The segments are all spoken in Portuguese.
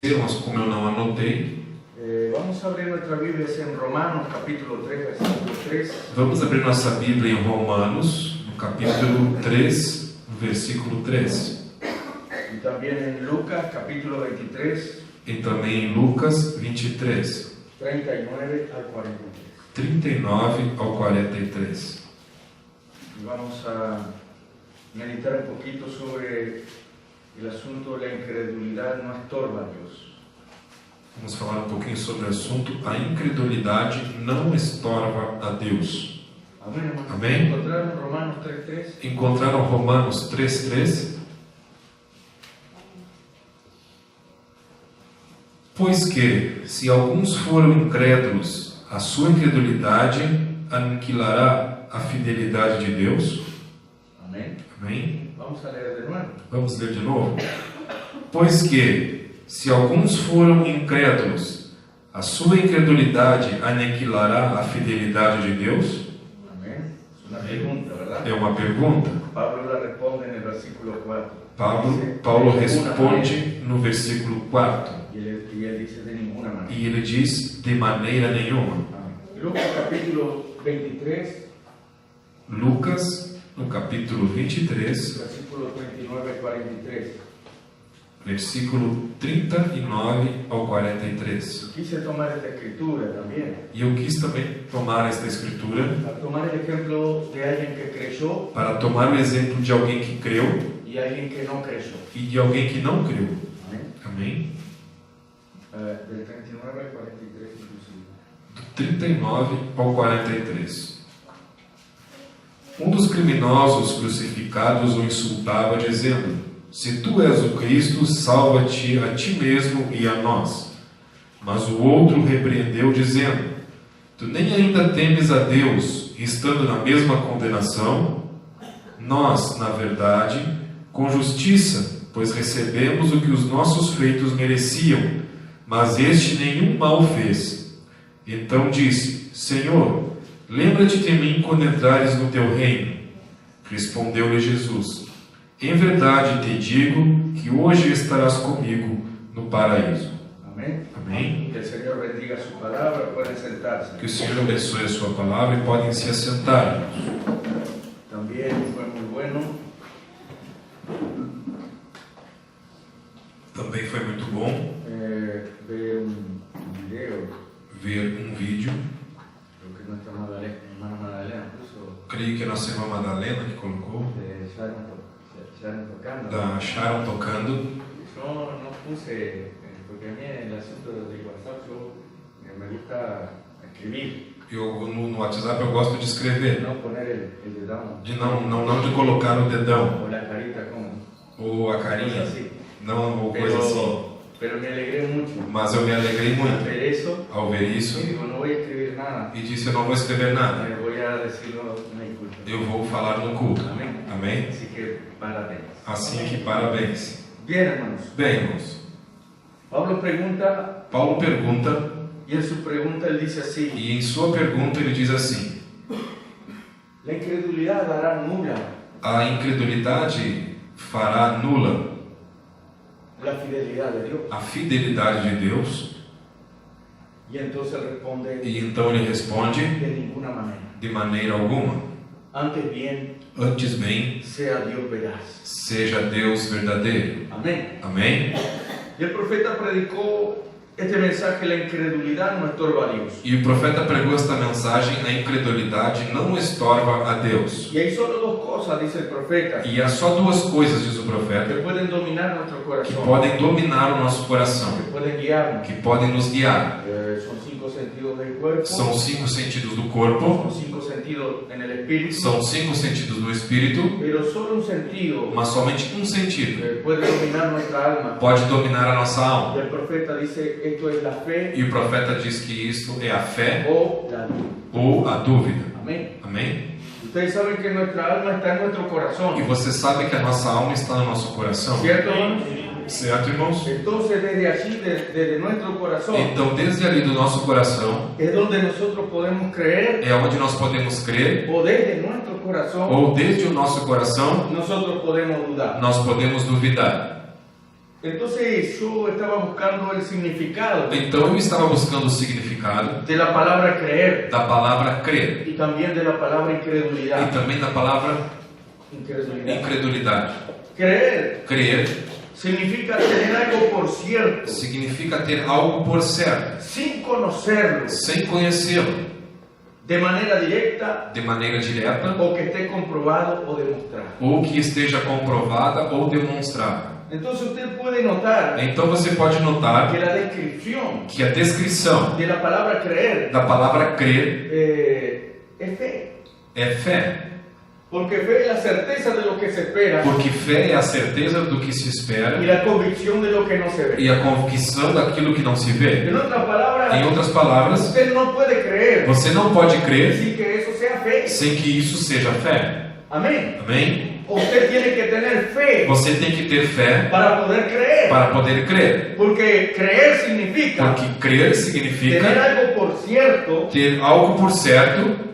Mas como eu não anotei, vamos a abrir nuestra Biblia en Romanos capítulo 3, versículo 3. Vamos abrir nossa Bíblia em Romanos, no capítulo 3, versículo 3. Y también en Lucas capítulo 23. E também em Lucas 23, 39 al 43. 39 ao 43. Y vamos a meditar un poquito sobre el asunto de la incredulidad no estorba a Dios. Vamos falar um pouquinho sobre o assunto: a incredulidade não estorva a Deus. Amén, hermanos. Amén. ¿Encontraron Romanos 3:3? Encontraram Romanos 3:3? Pois que, se alguns foram incrédulos, a sua incredulidade aniquilará a fidelidade de Deus. Amén. Amém? Vamos a leer de nuevo. Vamos ler de novo? Pois que, se alguns foram incrédulos, a sua incredulidade aniquilará a fidelidade de Deus? Amén. Es una pregunta, ¿verdad? É uma pergunta. Pablo la responde en el versículo 4. Paulo responde no versículo 4. Y él dice de ninguna manera. E ele diz: de maneira nenhuma. Amén. Lucas capítulo 23. Lucas, no capítulo 23, Versículo 39 al 43. versículo 39 ao 43. Quise tomar esta escritura también. E eu quis também tomar esta escritura Para tomar el ejemplo de alguien que creyó para tomar o exemplo de alguém que creu y alguien que no creyó. e de alguém que não creu. Amén. Amém? Del 39 al 43 inclusive. Do 39 ao 43. Um dos criminosos crucificados o insultava, dizendo: se tu és o Cristo, salva-te a ti mesmo e a nós. Mas o outro repreendeu, dizendo: tu nem ainda temes a Deus, estando na mesma condenação? Nós, na verdade, com justiça, pois recebemos o que os nossos feitos mereciam, mas este nenhum mal fez. Então disse: Senhor, lembra-te de mim quando entrares no teu reino. Respondeu-lhe Jesus: em verdade te digo que hoje estarás comigo no paraíso. Amén. Amém? Que el Señor bendiga su palabra. Pueden sentarse. Que o Senhor abençoe a sua palavra e podem se assentar. También fue muy bueno Também foi muito bom ver un video. ver um vídeo. Lo que nuestra hermana Magdalena puso Creio que a nossa irmã Madalena que colocou, de Sharon tocando. da Sharon tocando. Yo no puse, porque a mí el asunto del WhatsApp yo me gusta escribir, Eu no WhatsApp eu gosto de escrever, no poner el dedão, de não de colocar o dedão o la carita como ou a carinha, así. não ou coisa assim. Pero me alegré mucho Mas eu me alegrei al muito ver eso ao ver isso y digo, no voy a escribir nada, e disse: eu não vou escrever nada, voy a decirlo una disculpa. eu vou falar no culto. Amén. Amém? Así que parabéns. Assim que parabéns. Bien, hermanos. Bem, irmãos, Pablo pregunta, Paulo pergunta, y en su pregunta él dice así: e em sua pergunta ele diz assim: la incredulidad hará nula a incredulidade fará nula la fidelidad de Dios. a fidelidade de Deus? Y entonces él responde: E então ele responde: de ninguna manera. de maneira alguma. Antes bien, Antes bem, sea Dios veraz. seja Deus verdadeiro. Amén. Amém? Y el profeta predicó este mensaje: la incredulidad no estorba a Dios. E o profeta pregou esta mensagem: a incredulidade não estorva a Deus. Y hay solo dos cosas, dice el profeta, E há só duas coisas, diz o que profeta, pueden dominar nuestro que corazón, podem dominar o nosso coração, que pueden guiarnos. que podem nos guiar. Son 5 sentidos del cuerpo, São 5 sentidos do corpo, son 5 sentidos en el espíritu, são 5 sentidos do espírito, pero solo un sentido mas somente um sentido puede dominar nuestra alma. pode dominar a nossa Y alma. el profeta dice: esto es la fe E o profeta diz que isto é a fé o la duda. ou a dúvida. Amén. Amém? Ustedes saben que nuestra alma está en nuestro corazón, E você sabe que a nossa alma está no nosso coração, ¿cierto, hermanos? certo, irmãos? Entonces desde allí, desde nuestro corazón, Então, desde ali do nosso coração es donde nosotros podemos creer, é onde nós podemos crer, o desde nuestro corazón ou desde o nosso coração nosotros podemos dudar. nós podemos duvidar. Entonces yo estaba buscando el significado Então eu estava buscando o significado de la palabra creer da palavra crer y también de la palabra e incredulidad. também da palavra Incredulidad. incredulidade. Creer Crer significa tener algo por cierto, significa ter algo por certo, sin conocerlo, sem conhecê-lo, de manera directa de maneira direta o que esté comprobado o demostrado. ou que esteja comprovada ou demonstrada. Entonces usted puede notar Então você pode notar que la descripción que a descrição de la palabra creer da palavra crer es fe. é fé, Porque fe es la certeza de lo que se espera porque fé é a certeza do que se espera y la convicción de lo que no se ve. e a convicção daquilo que não se vê. En otras palabras, Em outras palavras, usted no puede creer você não pode crer sin que eso sea fe. sem que isso seja fé. Amén. Amém? Usted tiene que tener fe Você tem que ter fé para poder creer. para poder crer. Porque creer significa Porque crer tener significa algo por cierto ter algo por certo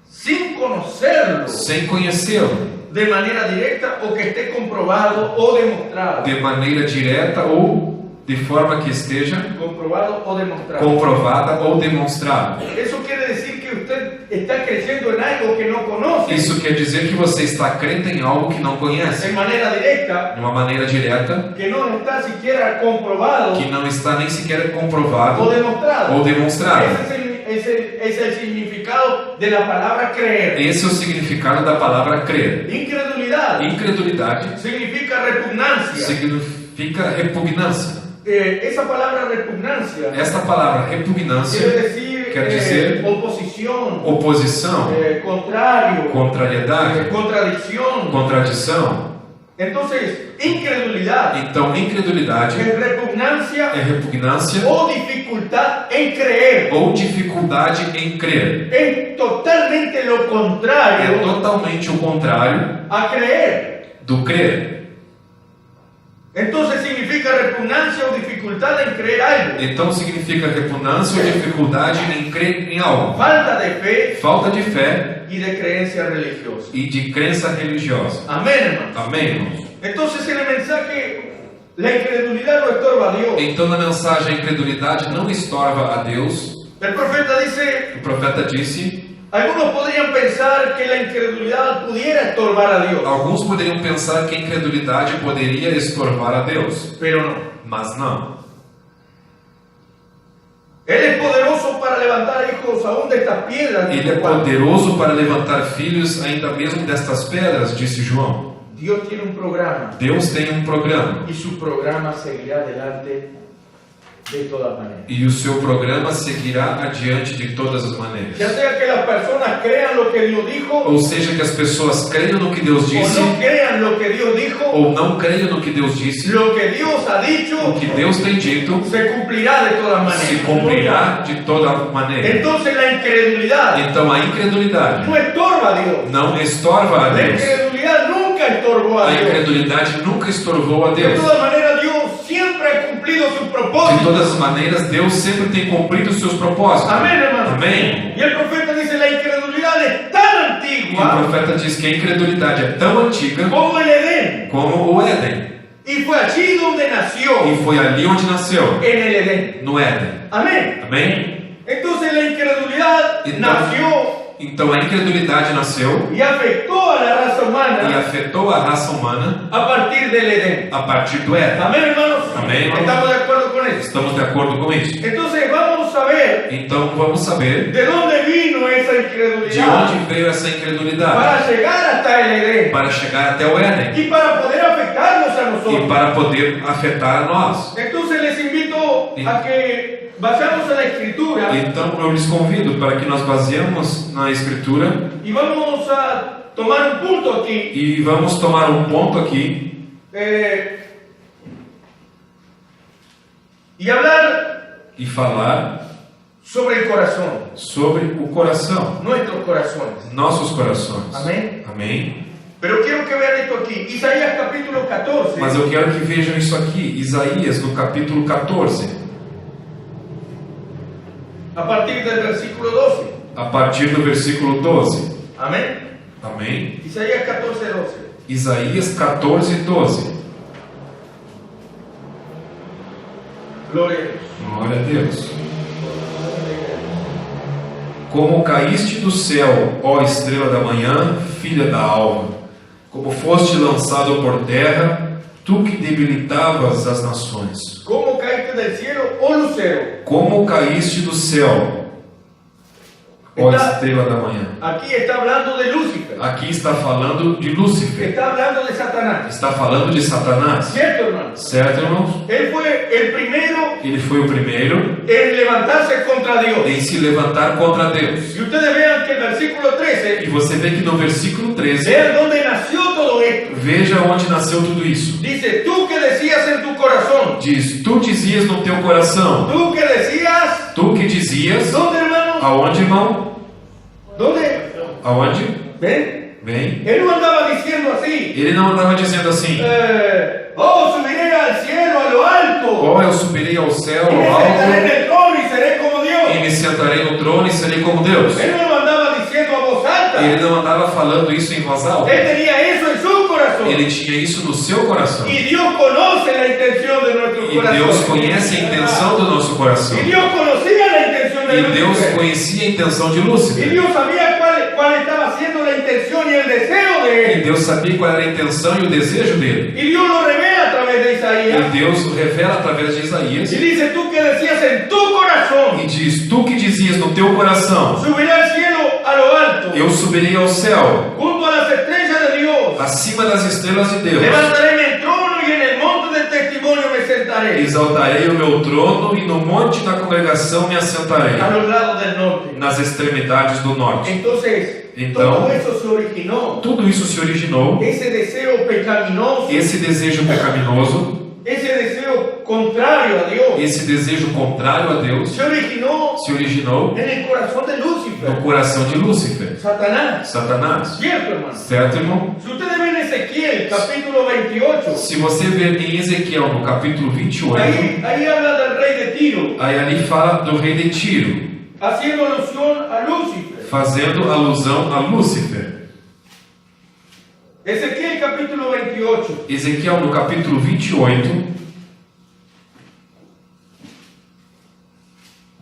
sin conocerlo sem conhecê-lo, de manera directa o que esté comprobado o demostrado. de maneira direta ou de forma que esteja Comprobado o demostrado. comprovada ou demonstrada. Eso quiere decir que usted está creciendo en algo que no conoce Isso quer dizer que você está crendo em algo que não de conhece, manera directa, de uma maneira direta, que no está siquiera comprobado que não está nem sequer o comprovado demostrado. ou demonstrado. Ese es el significado de la palabra creer. Esse é o significado da palavra crer. Incredulidad Incredulidade significa repugnancia. significa repugnância. Esa palabra repugnancia Esta palavra repugnância quiere decir, quer dizer oposición, oposição, contrario, contrariedade, contradicción. contradição. Entonces, incredulidad Então, incredulidade es repugnancia é repugnância o dificultad en creer. ou dificuldade em crer. Es totalmente lo É contrario totalmente o contrário a creer. do crer. Entonces significa repugnancia o dificultad en creer algo. Então, significa repugnância ou dificuldade em crer em algo. Falta de fe Falta de fé y de creencia religiosa. e de crença religiosa. Amén, hermanos. Amém, irmãos? Entonces en el mensaje, la incredulidad no estorba a Dios. Então, na mensagem, a incredulidade não estorva a Deus. El profeta dice, O profeta disse, algunos podrían pensar que la incredulidad pudiera estorbar a Dios, alguns poderiam pensar que a incredulidade poderia estorvar a Deus, pero no. mas não. Él es poderoso para levantar hijos aún de estas piedras. Ele é poderoso para levantar filhos ainda mesmo destas pedras, disse João. Dios tiene un programa Deus tem um programa y su programa seguirá adelante de todas maneras. e o seu programa seguirá adiante de todas as maneiras. Ya sea que las personas crean lo que Dios dijo Ou seja, que as pessoas creiam no que Deus o disse no crean lo que Dios dijo, ou não creiam no que Deus disse, lo que Dios ha o dicho que Deus tem dito se cumplirá de todas se maneras. cumprirá de toda maneira. Entonces la incredulidad Então a incredulidade no estorba a Dios. não estorva a La Deus. incredulidad nunca estorbó a A Dios. incredulidade nunca estorvou a De Deus. todas maneras, Dios siempre ha cumplido su De propósito. todas as maneiras, Deus sempre tem cumprido os seus propósitos. Amén, hermano. Amém. Y el profeta dice, la incredulidad es tan E o antigua profeta diz que a incredulidade é tão antiga como el Edén. como o Éden. Y fue allí donde nació, E foi ali onde nasceu, en el Edén. no Éden. Amén. Amém? Entonces la incredulidad nació Então a incredulidade nasceu y afectó a la raza e humana afetou a raça humana a partir del Edén. a partir do Éden. Amén, hermanos. Amén, hermanos. Estamos de acuerdo con eso. Estamos de acordo com isso? Entonces vamos a ver Então vamos saber de dónde vino esa de incredulidad onde veio essa incredulidade para llegar hasta el Edén para chegar até o Éden y para poder afectarnos a e nosotros. para poder afetar a nós. Entonces les invito a que vayamos a la escritura Então eu lhes convido para que nós baseemos na Escritura y vamos a tomar un punto aquí e vamos tomar um ponto aqui y hablar e falar sobre el corazón, sobre o coração, nuestros corazones. nossos corações. Amém? Amém? Pero quiero que vean esto aquí, Isaías capítulo 14, Mas eu quero que vejam isso aqui, Isaías no capítulo 14, a partir del versículo 12. a partir do versículo 12. Amén. Amém? Isaías 14, 12. Isaías 14, 12. Gloria a Dios. Glória a Deus. Como caíste do céu, ó estrela da manhã, filha da alva, como foste lançado por terra, tu que debilitavas as nações. ¿Cómo caíste del cielo, oh lucero? Como caíste do céu, ó estrela da manhã. Aquí está hablando de Lucifer. Aqui está falando de Lúcifer. Está hablando de Satanás. Está falando de Satanás. ¿Cierto, hermano? Certo, irmãos? Él fue el primero Ele foi o primeiro en levantarse contra Dios. em se levantar contra Deus. Y ustedes vean que el versículo 13, E você vê que no versículo 13, vean dónde nació todo esto. veja onde nasceu tudo isso. Dice, tú que decías en tu corazón, Diz, tu dizias no teu coração. tú que decías, Tu que dizias, ¿dónde, hermano? aonde, irmão? ¿Dónde? Aonde? ¿Ven? Vem. Él no andaba diciendo así, Ele não andava dizendo assim, oh, subiré al cielo, a lo alto, ó, eu subirei ao céu, y me ao sentaré en alto, el trono y seré como e Dios. me sentarei no trono e serei como Deus. Él no lo andaba diciendo a voz alta, Ele não andava falando isso em voz alta. él tenía eso en su corazón. Ele tinha isso no seu coração. Y Dios conoce la intención de nuestro E corazón. Deus conhece a intenção do nosso coração. Y Dios conocía la intención de E Deus Lucifer. conhecia a intenção de Y Lúcifer. Dios sabía cuál estaba siendo la intención y el deseo de E él. Deus sabia qual era a intenção e o desejo dele. Y Dios lo revela a través de E Isaías. Deus revela através de Isaías Y dice, tú que decías en tu corazón, e diz: tu que dizias no teu coração, subiré al cielo a lo alto, eu subirei ao céu, junto a las estrellas de Dios. acima das estrelas de Deus. Levantaré mi trono y en el monte del testimonio me sentaré. Exaltarei o meu trono e no monte da congregação me assentarei, A los lados del norte. nas extremidades do norte. Entonces, Então, todo eso se originó. tudo isso se originou, Ese deseo pecaminoso, esse desejo pecaminoso, ese deseo contrario a Dios, esse desejo contrário a Deus, se originó se originou en el corazón de no Lucifer, coração de Lúcifer, Satanás. Satanás. ¿Cierto, hermano? Certo, irmão? Si ustedes ven Ezequiel, capítulo 28, Se você ver em Ezequiel, no capítulo 28, ahí habla del rey de Tiro, aí ali fala do rei de Tiro, haciendo alusión a Lucifer. fazendo alusão a Lúcifer. Ezequiel, capítulo 28. Ezequiel, no capítulo 28,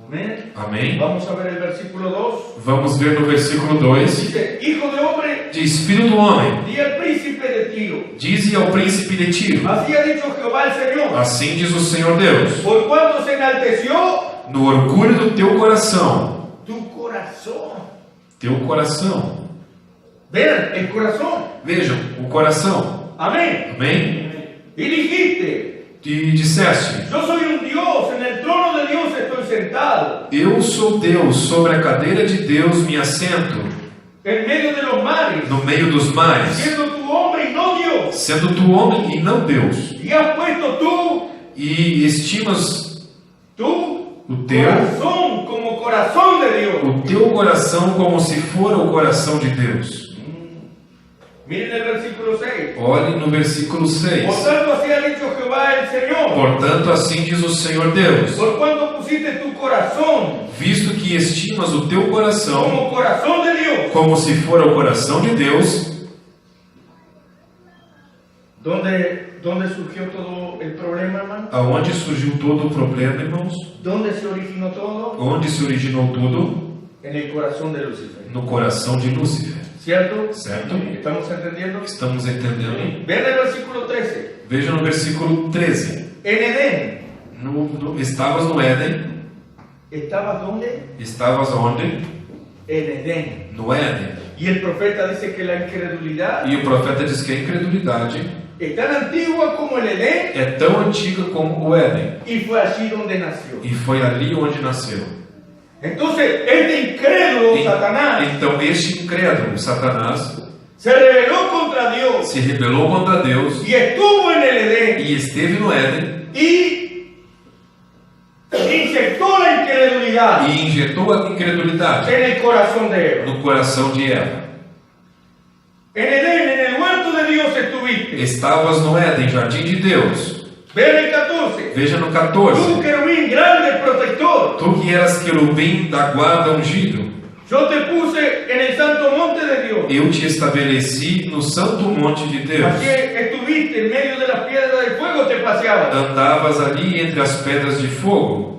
Amén. amém? Vamos a ver el versículo 2. Vamos ver no versículo 2, Dice, hijo de hombre, diz: filho do homem, di al príncipe de Tiro, dize ao príncipe de Tiro, así ha dicho Jehová el Señor, assim diz o Senhor Deus, por cuanto se enalteció no orgulho do teu coração, tu corazón. Vean, el corazón. vejam, o coração, Amén. amém? Y dijiste, E disseste: yo soy un Dios, en el trono de Dios estoy sentado, eu sou Deus, sobre a cadeira de Deus me assento, en medio de los mares, no meio dos mares, siendo tu hombre y no Dios. sendo tu homem e não Deus, Y has puesto tú, e estimas o teu corazón como corazón de Dios. o teu coração como se for o coração de Deus. Miren el versículo 6. Olhe no versículo 6. Por tanto, así ha dicho Jehová el Señor. Portanto, assim diz o Senhor Deus: Por cuanto pusiste tu corazón visto que estimas o teu coração como corazón de Dios. como se for o coração de Deus, ¿Dónde surgió todo el problema, hermano? aonde surgiu todo o problema, irmãos? ¿Dónde se originó todo? Onde se originou tudo? En el corazón de Lucifer. No coração de Lúcifer. ¿Cierto? Certo? ¿Estamos entendiendo? Estamos entendendo? Vean el versículo 13. Veja no versículo 13. En Edén, Estavas no Éden. ¿estabas dónde? Estavas onde? En Edén. No Éden. Y el profeta dice que la incredulidad E o profeta diz que a incredulidade es tan antigua como el Edén é tão antiga como o Éden. y fue allí donde nació. E foi ali onde nasceu. Entonces, este incrédulo, Satanás, Então este incrédulo, Satanás, se rebeló contra Dios se rebelou contra Deus y estuvo en el Edén e esteve no Éden y inyectó la incredulidad e injetou a incredulidade en el corazón de Eva. no coração de Eva. En Edén, en el huerto de Dios estuviste. Estavas no Éden, jardim de Deus. Vean el 14. Veja no Tú, 14. querubín grande protector, Tu que eras querubim da guarda ungido, Yo te puse en el santo monte de Dios. Eu te estabeleci no santo monte de Deus. Así estuviste en medio de las piedras del fuego, te paseabas. Andavas ali entre as pedras de fogo.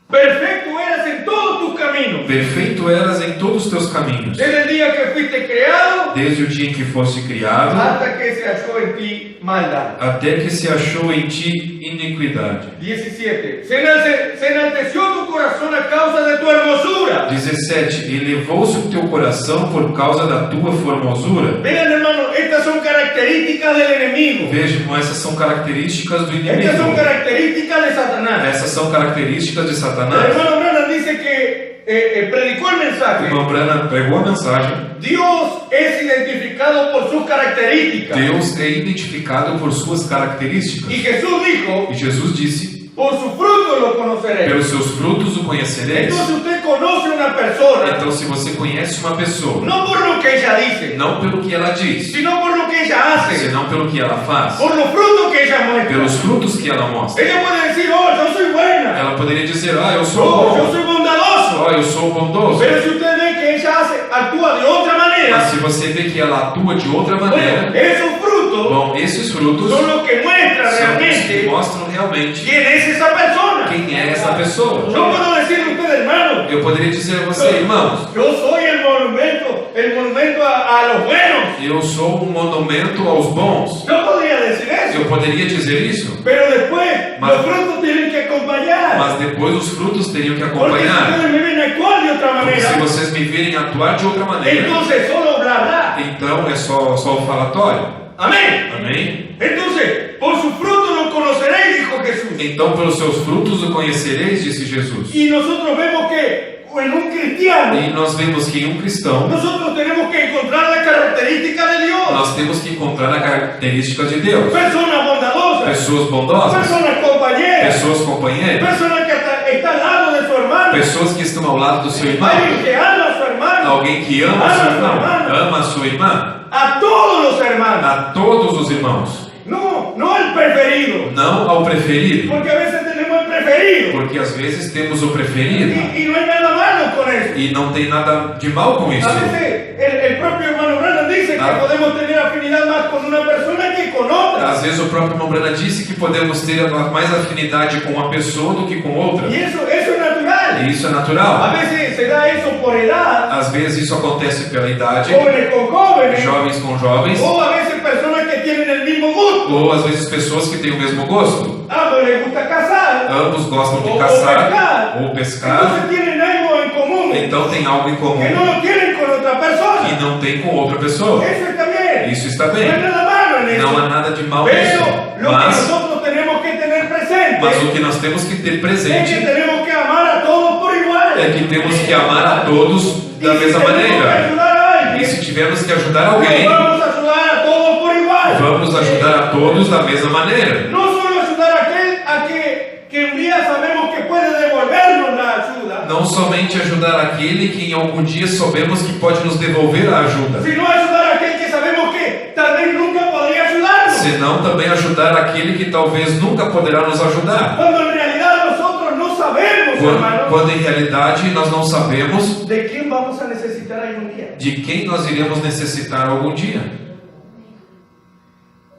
Perfecto eras en todos tus caminos. Perfeito eras em todos os teus caminhos. Desde el día que fuiste creado Desde o dia em que foste criado, hasta que se halló en ti maldad. até que se achou em ti iniquidade. 17. Se enalteció tu corazón a causa de tu hermosura. 17. Elevou-se o teu coração por causa da tua formosura. Vean, hermano, estas son características del enemigo. Vejam, essas são características do Estas son inimigo. características de Satanás. Essas são características de El Satanás. hermano Branham dice que predicó el O mensaje. irmão Branham pregou a mensagem. Dios es identificado por sus características. Deus é identificado por suas características. Y Jesús dijo, E Jesus disse: por su fruto lo conoceréis. pelos seus frutos o conhecereis. Entonces usted conoce una persona, Então, se você conhece uma pessoa, no por lo que ella dice, não pelo que ela diz, sino por lo que ella hace, senão pelo que ela faz, por los frutos que ella muestra. pelos frutos que ela mostra. Ella puede decir, oh, yo soy buena, Ela poderia dizer: ah, eu sou oh, yo bom, soy bondadoso. eu sou bondoso. Pero si usted ve que ella actúa de otra manera, Mas se você vê que ela atua de outra maneira, bueno, esos frutos bom, esses frutos son los que muestran são os que realmente mostram realmente quién es esa persona. quem é essa pessoa. Yo puedo decirle a usted, hermano, Eu poderia dizer a você: irmãos, yo soy el monumento a los buenos. eu sou um monumento aos bons. Yo podría decir eso, Eu poderia dizer isso, pero después Mas- los frutos tienen que acompañar. mas depois os frutos teriam que Porque si acompanhar. ustedes me ven actuar de otra Porque se manera, vocês me virem atuar de outra maneira, entonces solo bla bla. então é só o falatório. Amén. Amém? Entonces, por su fruto lo conoceréis, dijo Jesús. Então pelos seus frutos o conhecereis, disse Jesus. Y nosotros vemos que en un cristiano, E nós vemos que em um cristão, nosotros tenemos que encontrar la característica de Dios. nós temos que encontrar a característica de Deus. Personas bondadosas, Pessoas bondosas, personas compañeras, pessoas companheiras, personas que está al lado de su hermano, pessoas que estão ao lado do seu irmão, alguien que ama a su hermano, alguém que ama seu irmão, ama a sua irmã, a todos los hermanos, a todos os irmãos, no el preferido, não ao preferido, porque a veces tenemos el preferido porque às vezes temos o preferido y no hay nada malo con eso. e não tem nada de mal com isso. A veces el propio hermano Branham dice que podemos tener afinidad más con una persona que con otra. Às vezes o próprio irmão Branham disse que podemos ter mais afinidade com uma pessoa do que com outra. Y eso es natural. E isso é A natural. veces se da eso por edad, Às vezes isso acontece pela idade, jóvenes con jóvenes, jovens com jovens, o a veces personas que tienen el mismo gusto. ou às vezes pessoas que têm o mesmo gosto. A ambos les gusta cazar, Ambos gostam de ou caçar pescar. ou pescar, Entonces tienen algo en común então tem algo em que comum no lo tienen con otra persona. que não tem com outra pessoa. Eso está bien. Isso está No bem. hay nada malo en eso. Não há nada de mal nisso. Pero lo que Mas nosotros tenemos que tener presente o que nós temos que ter es que presente tenemos que amar a todos por igual. é que temos que amar a todos da Y si mesma tenemos que maneira. ayudar a E alguien, se tivermos que ajudar no alguém, vamos a ayudar a todos por igual. vamos ajudar a todos da mesma maneira. No solo ayudar a aquel que un día sabemos que puede devolvernos la ayuda, Não somente ajudar aquele que em algum dia soubemos que pode nos devolver a ajuda, sino ayudar a aquel que sabemos que tal vez nunca podría ayudarnos. senão também ajudar aquele que talvez nunca poderá nos ajudar. Cuando en realidad nosotros no sabemos, hermano, Quando em realidade nós não sabemos de quién vamos a necesitar algún día. de quem nós iremos necessitar algum dia.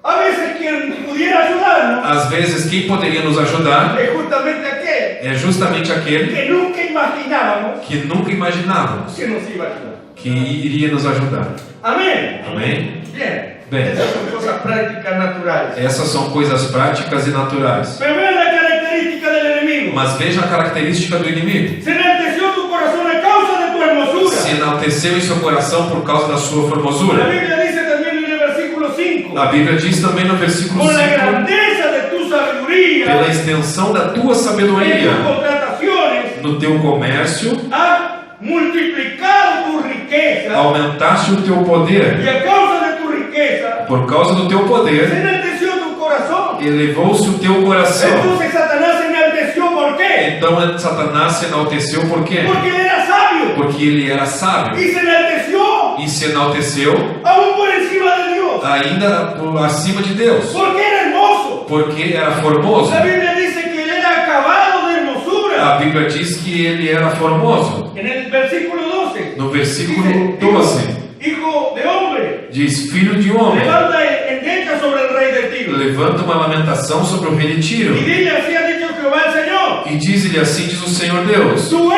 A veces quien pudiera ayudarnos Às vezes quem poderia nos ajudar es justamente aquel é justamente aquele que nunca imaginábamos que nunca imaginávamos que nos iba a ayudar. que iria nos ajudar. Amén. Amém? Bien. Bien. Esas son cosas prácticas naturales. Essas são coisas práticas e naturais. Pero vean la característica del enemigo. Mas veja a característica do inimigo. Se enalteció tu corazón a causa de tu hermosura. Se enalteceu em seu coração por causa da sua La formosura. Biblia dice también en el versículo 5. A Bíblia diz também no versículo Por la 5, grandeza de tu sabiduría pela extensão da tua en tus sabedoria, contrataciones, no teu comércio, has multiplicado tu riqueza. aumentaste o teu poder. Y a causa de tu riqueza, Por causa do teu se poder, enalteció tu corazón. elevou-se o teu coração. Entonces Satanás se enalteció. ¿Por qué? Então Satanás se enalteceu por quê? Porque él era sabio. Porque ele era sábio Y se enalteció e se enalteceu aún por encima de Dios. ainda acima de Deus, Porque era hermoso. porque era formoso. La Biblia dice que él era acabado de hermosura. A Bíblia diz que ele era formoso. En el versículo 12. No versículo dice, 12 hijo de hombre, diz: filho de homem, levanta endecha sobre el rey de Tiro. levanta uma lamentação sobre o rei de Tiro. Y dile, así ha dicho Jehová el Señor. E diz-lhe assim: diz o Senhor Deus, Tú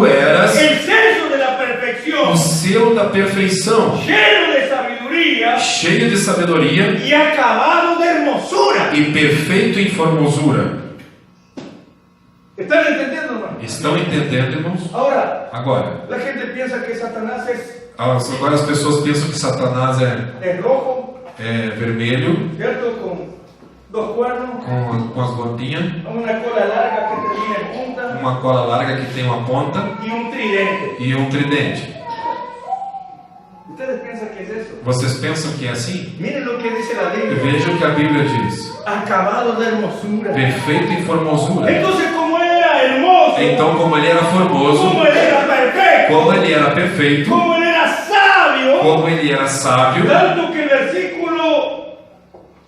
eras el el sello de la perfección, selo da perfeição, lleno de sabiduría cheio de sabedoria y acabado de hermosura. e perfeito em formosura. ¿Están entendiendo, hermano? Estão entendendo, irmãos? Ahora, Agora, la gente piensa que Satanás agora as pessoas pensam que Satanás es rojo, é vermelho, ¿cierto? Con dos cuernos, com as gotinhas, una cola larga que termina en punta uma cola larga que tem uma ponta y un tridente. e um tridente. ¿Ustedes piensan que es eso? Vocês pensam que é assim? Miren lo que dice la Biblia. Veja o que a Bíblia diz: Acabado de hermosura. perfeito em formosura. Entonces, como él era hermoso, Então, como ele era formoso, como él era perfecto, como ele era perfeito, como él era sabio, como ele era sábio, tanto que el versículo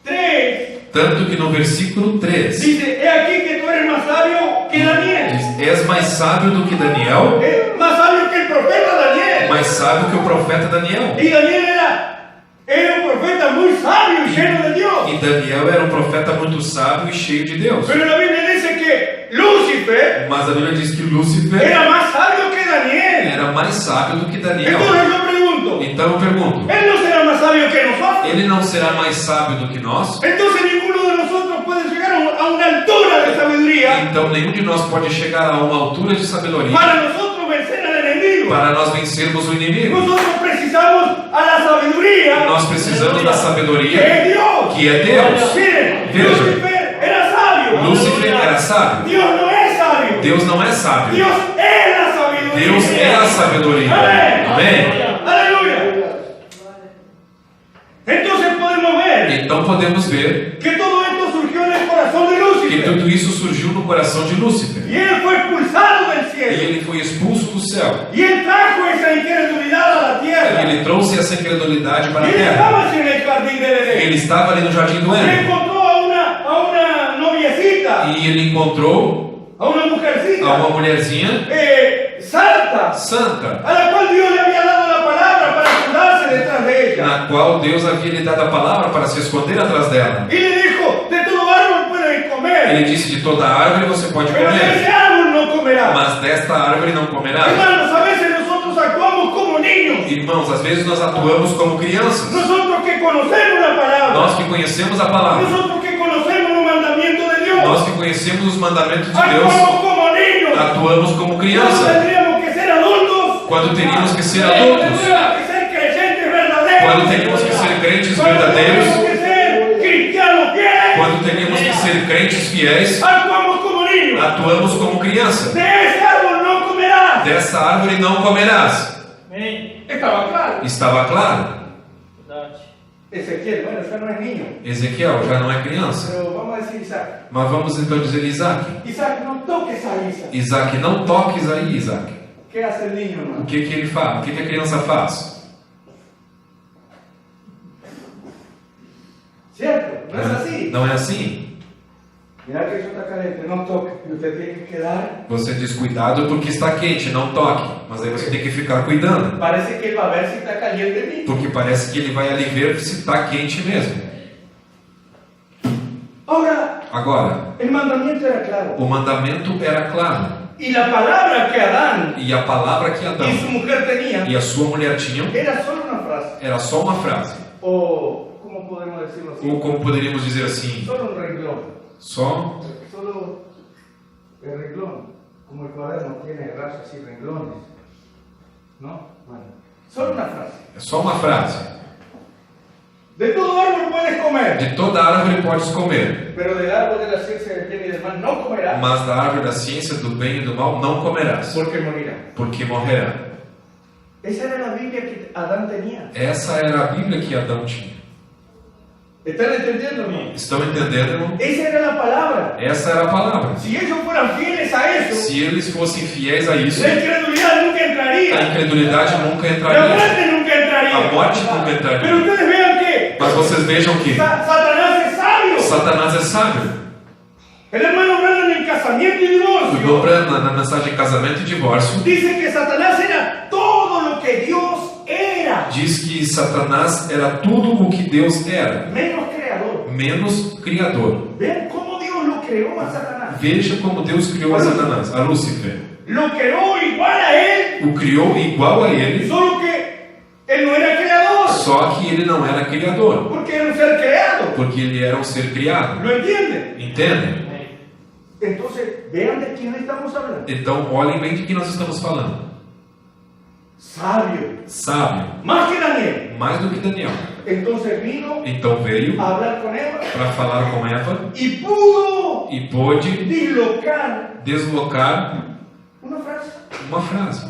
3 tanto que no versículo 3 dice, he aquí que tú eres más sabio que Daniel. diz: és mais sábio do que Daniel, Es más sabio que el profeta Daniel. mais sábio que o profeta Daniel. Y Daniel era un profeta muy sabio y lleno de Dios. E Daniel era um profeta muito sábio e cheio de Deus. Pero la Biblia dice que Lucifer Mas a Bíblia diz que Lúcifer era más sabio que Daniel. era mais sábio do que Daniel. Entonces yo pregunto, Então eu pergunto: ¿él no será más sabio que nosotros? ele não será mais sábio do que nós? Entonces ninguno de nosotros puede llegar a una altura de sabiduría Então nenhum de nós pode chegar a uma altura de sabedoria para nosotros vencer al enemigo. para nós vencermos o inimigo. Nosotros precisamos a la sabiduría Nós precisamos da que sabedoria es Dios. que é Deus. Miren, Veja. Lucifer era sabio. Lúcifer era sábio. Dios no es sabio. Deus não é sábio. Dios es la sabiduría. Deus é a sabedoria. Amén. Amém? Aleluya. Entonces podemos ver Então podemos ver que todo esto surgió en el corazón de que Lucifer. tudo isso surgiu no coração de Lúcifer. Y él fue expulsado del E cielo. ele foi expulso do céu. Y él trajo esa incredulidad a la E tierra. ele trouxe essa incredulidade para Y a él terra. estaba en el jardín del Edén. Ele estava ali no jardim do Y Éden. encontró a una noviecita, E ele encontrou a una mujercita, uma mulherzinha santa, santa, a la cual Dios le había dado la palabra para esconderse detrás de ella. na qual Deus havia lhe dado a palavra para se esconder atrás dela. Y le dijo, de todo árbol pueden comer, Ele disse: de toda árvore você pode pero de ese comer, árbol no comerás. mas desta árvore não comerás. Hermanos, a veces nosotros actuamos como niños. Irmãos, às vezes nós atuamos como crianças. Nosotros que conocemos la palabra, Nós que conhecemos a palavra, nosotros que conocemos los mandamientos de Dios, nós que conhecemos os mandamentos de Deus, actuamos como niños. atuamos como Cuando criança, tendríamos que ser adultos, quando teríamos que ser adultos, tendríamos que ser creyentes verdaderos, quando teríamos que ser crentes cuando verdadeiros, teníamos que ser cristianos fieles, quando teríamos que ser crentes fiéis, actuamos como niños. atuamos como criança. De ese árbol no comerás. Dessa árvore não comerás. Estaba claro. Estava claro. Ezequiel, bueno, ya no es niño, Ezequiel já não é criança. pero vamos a decir Isaac. Mas vamos então dizer Isaac. Isaac, no toques a Isaac. Isaac, não toques aí, Isaac. ¿Qué hace el niño, O hermano? que ele faz? O que a criança faz? ¿Cierto? ¿No es así? Não é assim? Mira que eso está caliente, no toque. Y usted tiene que quedar. Você diz cuidado porque está quente, não toque. Mas aí você tem que ficar cuidando. Parece que él va a ver si está caliente mismo. Porque parece que ele vai ali ver se está quente mesmo. Ahora, Agora, el mandamiento era claro. o mandamento era claro. Y la palabra que Adán E a palavra que Adão y su mujer tenían e a sua mulher tinham era solo una frase. era só uma frase. O, ¿cómo podemos decirlo así? Ou como poderíamos dizer assim, Solo un renglón. só Solo el renglón. Como el cuaderno tiene rayas y renglones. ¿No? Bueno. Solo una frase. é só uma frase. De todo árbol puedes comer, De toda árvore podes comer, pero del árbol de la ciencia del bien y del mal no comerás, mas da árvore da ciência do bem e do mal não comerás, porque morirás. porque morrerá. Esa era la Biblia que Adán tenía. Essa era a Bíblia que Adão tinha. ¿Están entendiendo, hermano? Estão entendendo, irmão? Esa era la palabra. Essa era a palavra. Si ellos fueran fieles a eso, Se eles fossem fiéis a isso, la incredulidad nunca a entraría. incredulidade nunca La entraria, muerte nunca entraría. a morte nunca Pero entraria. ustedes vean que Mas vocês vejam que Satanás es sabio. Satanás é sábio. El hermano Branham en casamiento y O divorcio, irmão Branham, na mensagem Casamento e Divórcio, dice que Satanás era todo lo que Dios era, diz que Satanás era tudo o que Deus era, menos creador. menos Criador. Vean cómo Dios lo creó a Satanás. Veja como Deus criou a Satanás, a Lúcifer. Lo creó igual a él, O criou igual a ele, solo que él no era creador, só que ele não era Criador, porque era un ser creado. porque ele era um ser criado. ¿Lo entienden? Entendem? Entonces, vean de quién estamos hablando. Então, olhem bem de que nós estamos falando. Sabio, Sábio, más que Daniel. mais do que Daniel. Entonces vino Então veio a hablar con Eva para falar com Eva y pudo e pôde dislocar deslocar una frase. uma frase.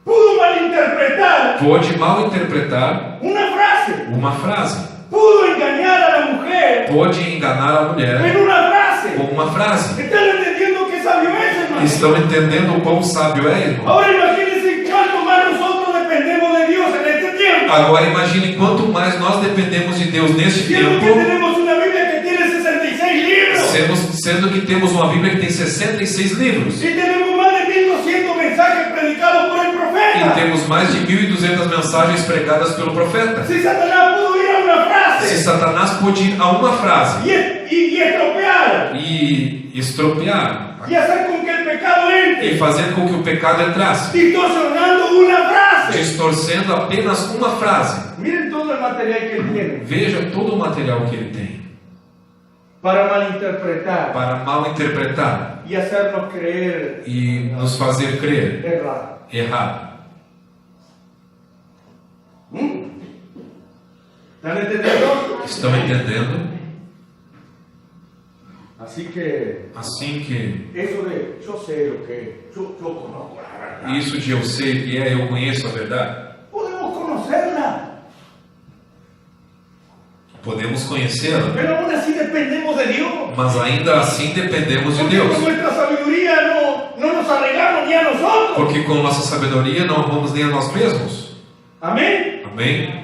Pudo malinterpretar Pôde mal interpretar una frase. uma frase. Pudo engañar a la mujer Pôde enganar a mulher en una frase. com uma frase. ¿Están entendiendo qué sabio es, hermano? Estão entendendo o quão sábio é, irmão? Ahora imagínense cuánto más nosotros dependemos de Dios en este tiempo. Agora imagine quanto mais nós dependemos de Deus neste Siendo que tempo, tenemos una Biblia que tiene 66 libros. sendo que temos uma Bíblia que tem 66 livros. Y tenemos más de 1200 mensajes predicados por el E profeta. temos mais de 1.200 mensagens pregadas pelo profeta. Si Satanás pudo ir a una Se frase Satanás pôde ir a uma frase y estropear e estropiar y hacer con que el pecado e entre, fazer com que o pecado entrasse, distorsionando una frase. distorcendo apenas uma frase. Miren todo el material que él tiene Veja todo o material que ele tem para malinterpretar para mal interpretar y hacernos creer e nos fazer crer errado. errado. ¿Están entendiendo? Estão entendendo? Así que Assim que eso de yo sé lo que yo conozco la verdad. isso de eu sei o que é, eu conheço a verdade, Podemos conocerla, podemos conhecê-la, pero aún así dependemos de Dios. mas ainda assim dependemos de Porque Deus. con nuestra sabiduría no nos arreglamos ni a nosotros. Porque com nossa sabedoria não vamos nem a nós mesmos. Amén. Amém?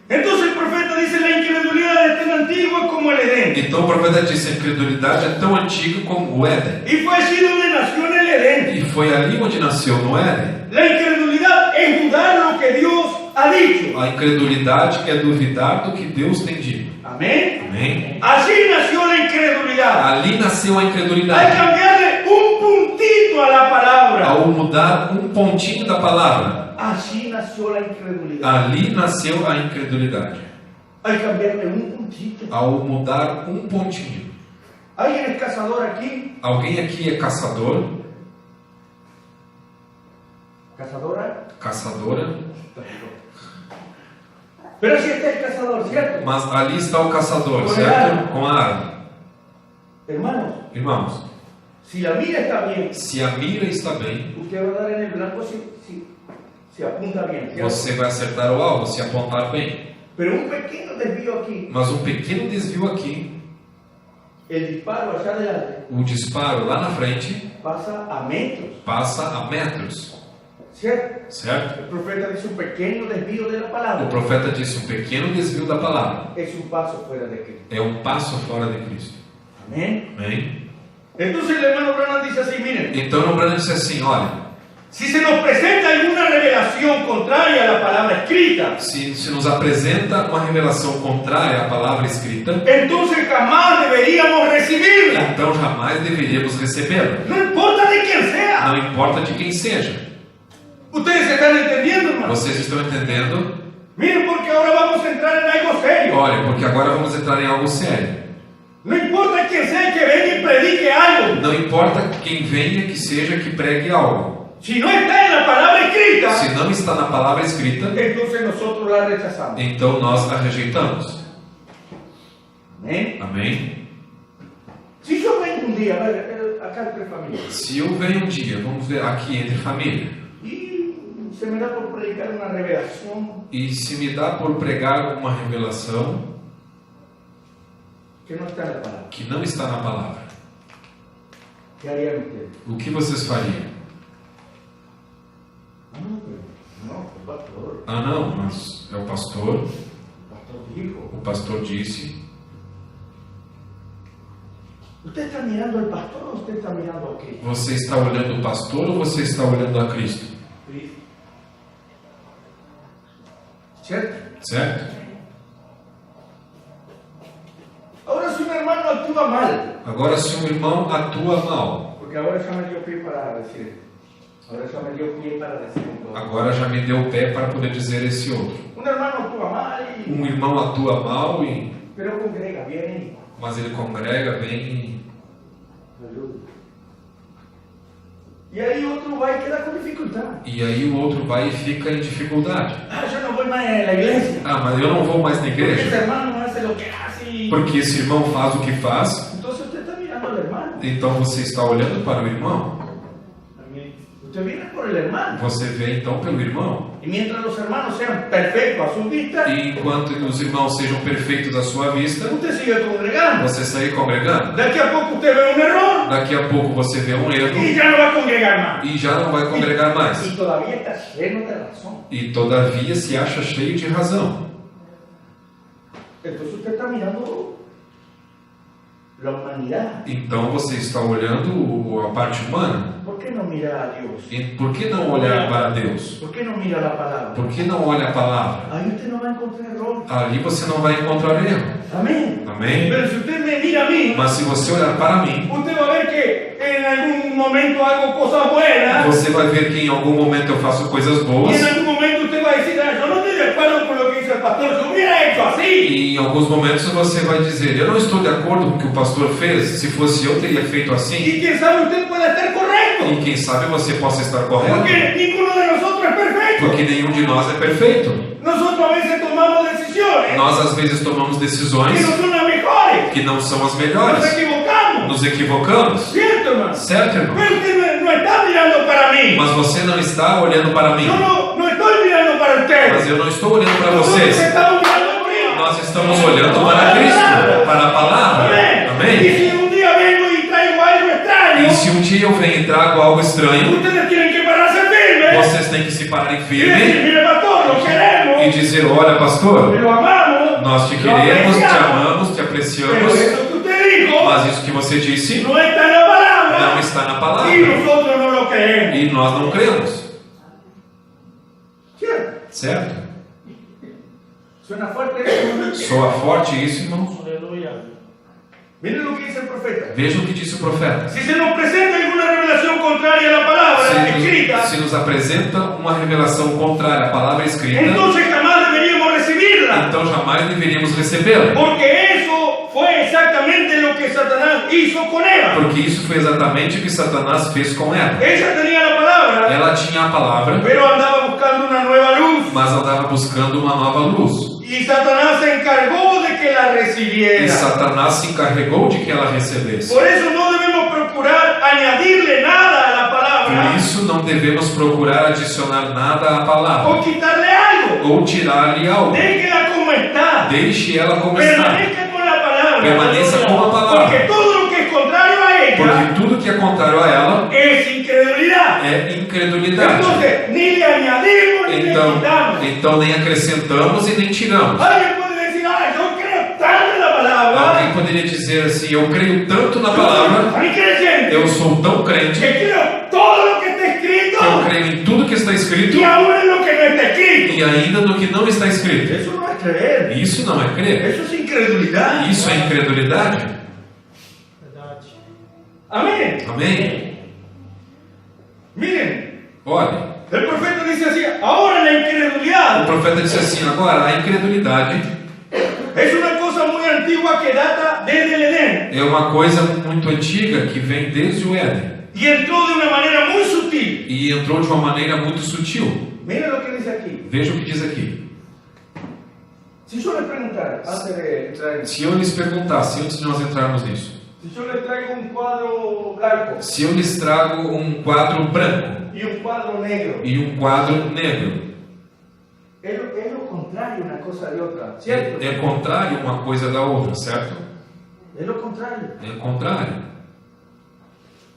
Entonces el profeta dice: la incredulidad es tan antigua como el Edén. Então o profeta disse: a incredulidade é tão antiga como o Éden. Y fue allí donde nació en el Edén. E foi ali onde nasceu no Éden. La incredulidad es dudar lo que Dios ha dicho. A incredulidade é duvidar do que Deus tem dito. Amén. Amém? Allí nació la incredulidad. Ali nasceu a Al incredulidade. cambiarle un puntito a la palabra, Ao mudar um pontinho da palavra, allí nació la incredulidad. ali nasceu a incredulidade. Al cambiarle un puntito. Ao mudar um pontinho. ¿Alguien es cazador aquí? Alguém aqui é caçador? ¿Cazadora? Caçadora? Pero si está el cazador, ¿cierto? Mas ali está o caçador, certo? Com a arma. Hermanos, Irmãos, si la mira está bien, se a mira está bem, usted va a dar en el blanco si apunta bien, ¿cierto? você vai acertar o alvo se apontar bem. Pero un pequeño desvío aquí, Mas um pequeno desvio aqui, el disparo allá adelante, o disparo lá na frente, pasa a metros, passa a metros, ¿cierto? certo? El profeta dice un pequeño desvío de la O palabra. profeta disse: um pequeno desvio da palavra Es un paso fuera de Cristo. é um passo fora de Cristo. Amén. Amém? Entonces el hermano Branham dice así: miren, Então o Branham disse assim: olha, si se nos presenta alguna revelación contraria a la palabra escrita, se nos apresenta uma revelação contrária à palavra escrita, entonces jamás deberíamos recibirla. então jamais deveríamos recebê-la. No importa de quién sea. Não importa de quem seja. Ustedes están entendiendo, hermano. Vocês estão entendendo? Miren, porque ahora vamos a entrar en algo serio. Olha, porque agora vamos entrar em algo sério. No importa quién sea que venga y predique algo. Não importa quem venha que seja que pregue algo. Si no está en la palabra escrita, Se não está na palavra escrita, entonces nosotros la rechazamos. então nós a rejeitamos. Amén. Amém? Si yo vengo un día, a ver, acá entre familias, Se eu venho um dia, vamos ver aqui entre família, y se me da por predicar una revelación e se me dá por pregar uma revelação que no está en la palabra, que não está na palavra, ¿qué harían ustedes? o que vocês fariam? No, pastor. Ah, não, mas é o pastor El pastor dijo. disse. ¿Usted está mirando al pastor o usted está mirando a Cristo? Você está olhando o pastor ou você está olhando a Cristo? ¿Cierto? Certo? Ahora, si un hermano actúa mal, Agora, se um irmão atua mal, Porque ahora ya me dio pie para decir. Ahora ya me dio pie para decir un poco. agora já me deu pé para poder dizer esse outro. un hermano actúa mal, Um irmão atua mal, pero congrega, viene mas ele congrega bem. y ahí otro va y queda con dificultad. E aí o outro vai e fica em dificuldade. Ah, yo no voy más a la iglesia. Ah, mas eu não vou mais na Porque ese igreja. hermano no hace lo que hace. Porque esse irmão faz o que faz. Entonces usted está mirando al hermano. Então você está olhando para o irmão. Usted viene por el hermano. Você vê então pelo irmão. Y mientras los hermanos sean perfectos a su vista, E enquanto os irmãos sejam perfeitos à sua vista, usted sigue congregando. você segue congregando. Daqui a pouco usted ve un error Daqui a pouco você vê um y erro ya no va a congregar más. e já não vai congregar mais. Y todavía está lleno de razón. E todavia se acha cheio de razão. Entonces usted está mirando la humanidad. Então você está olhando a parte humana. ¿Por qué no mira a Dios? E por que não olhar para Deus? ¿Por qué no mira la palabra? Por que não olha a palavra? Ahí usted no va a encontrar error. Ali você não vai encontrar erro. Amén. Amém? Pero si usted me mira a mí, Mas se você olhar para mim, usted va a ver que en algún momento hago cosas buenas. você vai ver que em algum momento eu faço coisas Y boas. en algún momento usted va a decir, ah, yo no estoy de acuerdo con lo que hizo el pastor, yo hubiera hecho así. E em alguns momentos você vai dizer, eu não estou de acordo com o que o pastor fez, se fosse eu teria feito assim. Y quién sabe usted puede estar correcto. E quem sabe você possa estar correto, Porque ninguno de nosotros es perfecto. porque nenhum de nós é perfeito. Nosotros a veces tomamos decisiones Nós às vezes tomamos que decisões no son las mejores. que não são as Nos melhores, equivocamos. nos equivocamos, ¿Cierto, hermano? certo, irmão? Pero usted no está mirando para mí. Mas você não está olhando para mim, Yo no estoy mirando para mas usted. eu não estou olhando para Nosotros vocês. estamos mirando a Cristo. Nós estamos olhando para Cristo, para a palavra. Y Amém? si un día vengo y traigo algo extraño, E se um dia eu venho e trago algo estranho, ustedes tienen que pararse firmes. vocês têm que se pararem Y decir, firme mire pastor, lo e queremos, dizer, olha pastor, lo amamos, nós te lo queremos, te apreciamos, amamos, te pero apreciamos, eso que usted dijo mas isso que você disse no está en la palabra não está na y palavra. nosotros no lo creemos. E nós não cremos, ¿Cierto? certo? Suena fuerte eso. Soa forte isso, irmão? Aleluya. Miren lo que dice el profeta. Veja o que disse o profeta. Si se nos presenta alguna revelación contraria a la palabra escrita, Se nos apresenta uma revelação contrária à palavra escrita, entonces jamás deberíamos recibirla. então jamais deveríamos recebê-la. Porque eso fue exactamente lo que Satanás hizo con Eva. Porque isso foi exatamente o que Satanás fez com ela. Ella tenía la palabra, Ela tinha a palavra, pero andaba buscando una nueva luz. mas andava buscando uma nova luz. Y Satanás se encargó de que la E recibiera. Satanás se encarregou de que ela recebesse. Por eso no debemos procurar añadirle nada a la Por palabra isso não devemos procurar adicionar nada à palavra o quitarle algo. ou tirar-lhe algo. Déjela como está. Deixe ela como está. Permanezca con la palabra. Permaneça com a palavra. Porque todo lo que es contrario a ella Porque tudo que é contrário a ela es incredulidad. é incredulidade. Entonces, ni le añadimos ni le quitamos. Então nem acrescentamos e nem tiramos. Alguien puede decir, ah, yo creo tanto en la palabra. Alguém poderia dizer assim, eu creio tanto na palavra, Soy creyente. eu sou tão crente, Que creo todo lo que está escrito que eu creio em tudo que está escrito y aún en lo que no está escrito. e ainda no que não está escrito. Eso no es creer. Isso não é crer. Eso es incredulidad. Isso é incredulidade. Amén. Amém? Miren, Olha, el profeta dice así, ahora la o incredulidad profeta disse assim, agora a incredulidade es una cosa muy antigua que data desde el Edén é uma coisa muito antiga que vem desde o Éden y entró de una manera muy sutil. e entrou de uma maneira muito sutil. Miren lo que dice aquí. Veja o que diz aqui. Si yo les preguntara, antes de entrar en Se eu lhes perguntasse, antes de nós entrarmos nisso, si yo les traigo un cuadro blanco se eu lhes trago um quadro branco y un cuadro negro, e um quadro negro, es lo contrario una cosa de otra, ¿cierto? é contrário uma coisa da outra, certo? Es lo contrario. É contrário.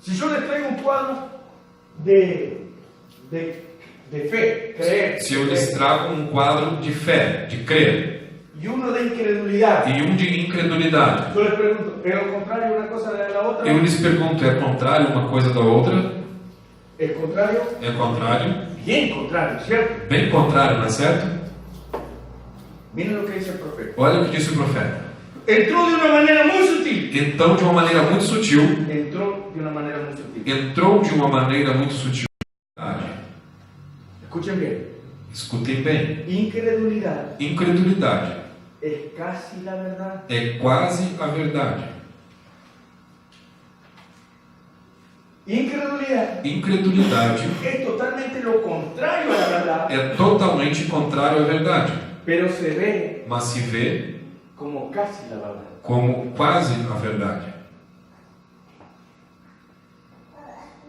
Si yo les traigo un cuadro de fe, creer, Se eu lhes trago um quadro de fé, de crer, y uno de incredulidad. e um de incredulidade. Yo les pregunto, ¿es lo contrario una cosa de la otra? Eu lhes pergunto, é contrário uma coisa da outra? ¿Es contrario? É contrário? Bien contrario, ¿cierto? Bem contrário, não é certo? Miren lo que dice el profeta. Olha o que disse o profeta. Entró de una manera muy sutil. Então, de uma maneira muito sutil, Entró de una manera muy sutil. entrou de uma maneira muito sutil. Escuchen bien. Escutem bem. Incredulidad Incredulidade es casi la verdad. é quase a verdade. Incredulidad Incredulidade es totalmente lo contrario a la verdad, é totalmente contrário à verdade, pero se ve mas se vê como casi la verdad. como quase a verdade.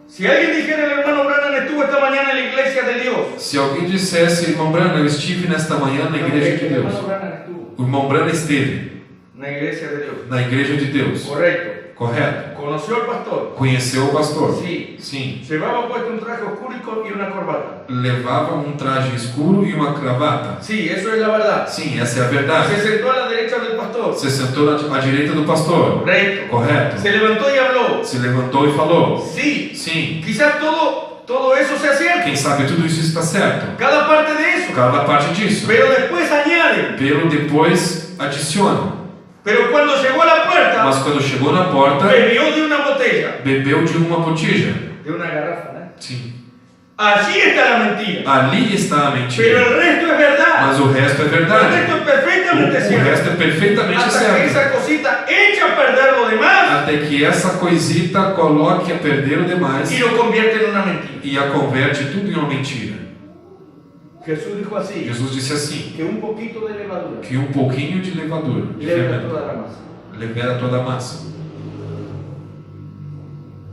Si alguien dijera, el hermano Branham estuvo esta mañana en la iglesia de Dios, Se alguém dissesse, irmão Branham, eu estive nesta manhã na igreja de El Deus. hermano Branham estuvo O irmão Branham esteve en la iglesia de Dios. na igreja de Deus. Correcto. Correto? Conoció al pastor. Conheceu o pastor? Sí. Sim. Llevaba puesto un traje oscuro y una corbata. Levava um traje escuro e uma gravata? Sí, eso es la verdad. Sim, essa é a verdade. Se sentó a la derecha del pastor. Se sentou à direita do pastor? Correcto. Correto? Se levantó y habló. Se levantou e falou? Sí. Sim. Quizás todo eso sea cierto. Quem sabe tudo isso está certo? Cada parte de eso. Cada parte disso. Pero después añaden. Pelo depois adicionam. Pero cuando llegó a la puerta, Mas quando chegou na porta, bebió de una botella. bebeu de uma botija. De una garrafa, ¿no? Sim. Allí está la mentira. Ali está a Pero mentira. el resto es verdad. Mas o resto é El verdade. resto es perfectamente O cierto. resto é perfeitamente Hasta que certo. esa cosita echa a perder lo demás Até que essa coisita coloque a perder o demais y lo convierte en una mentira. e a converte tudo em uma mentira. Jesús dijo así, Jesus disse assim, que un poquito de levadura que um pouquinho de levadura, de levra fermento, toda la masa. libera toda a massa.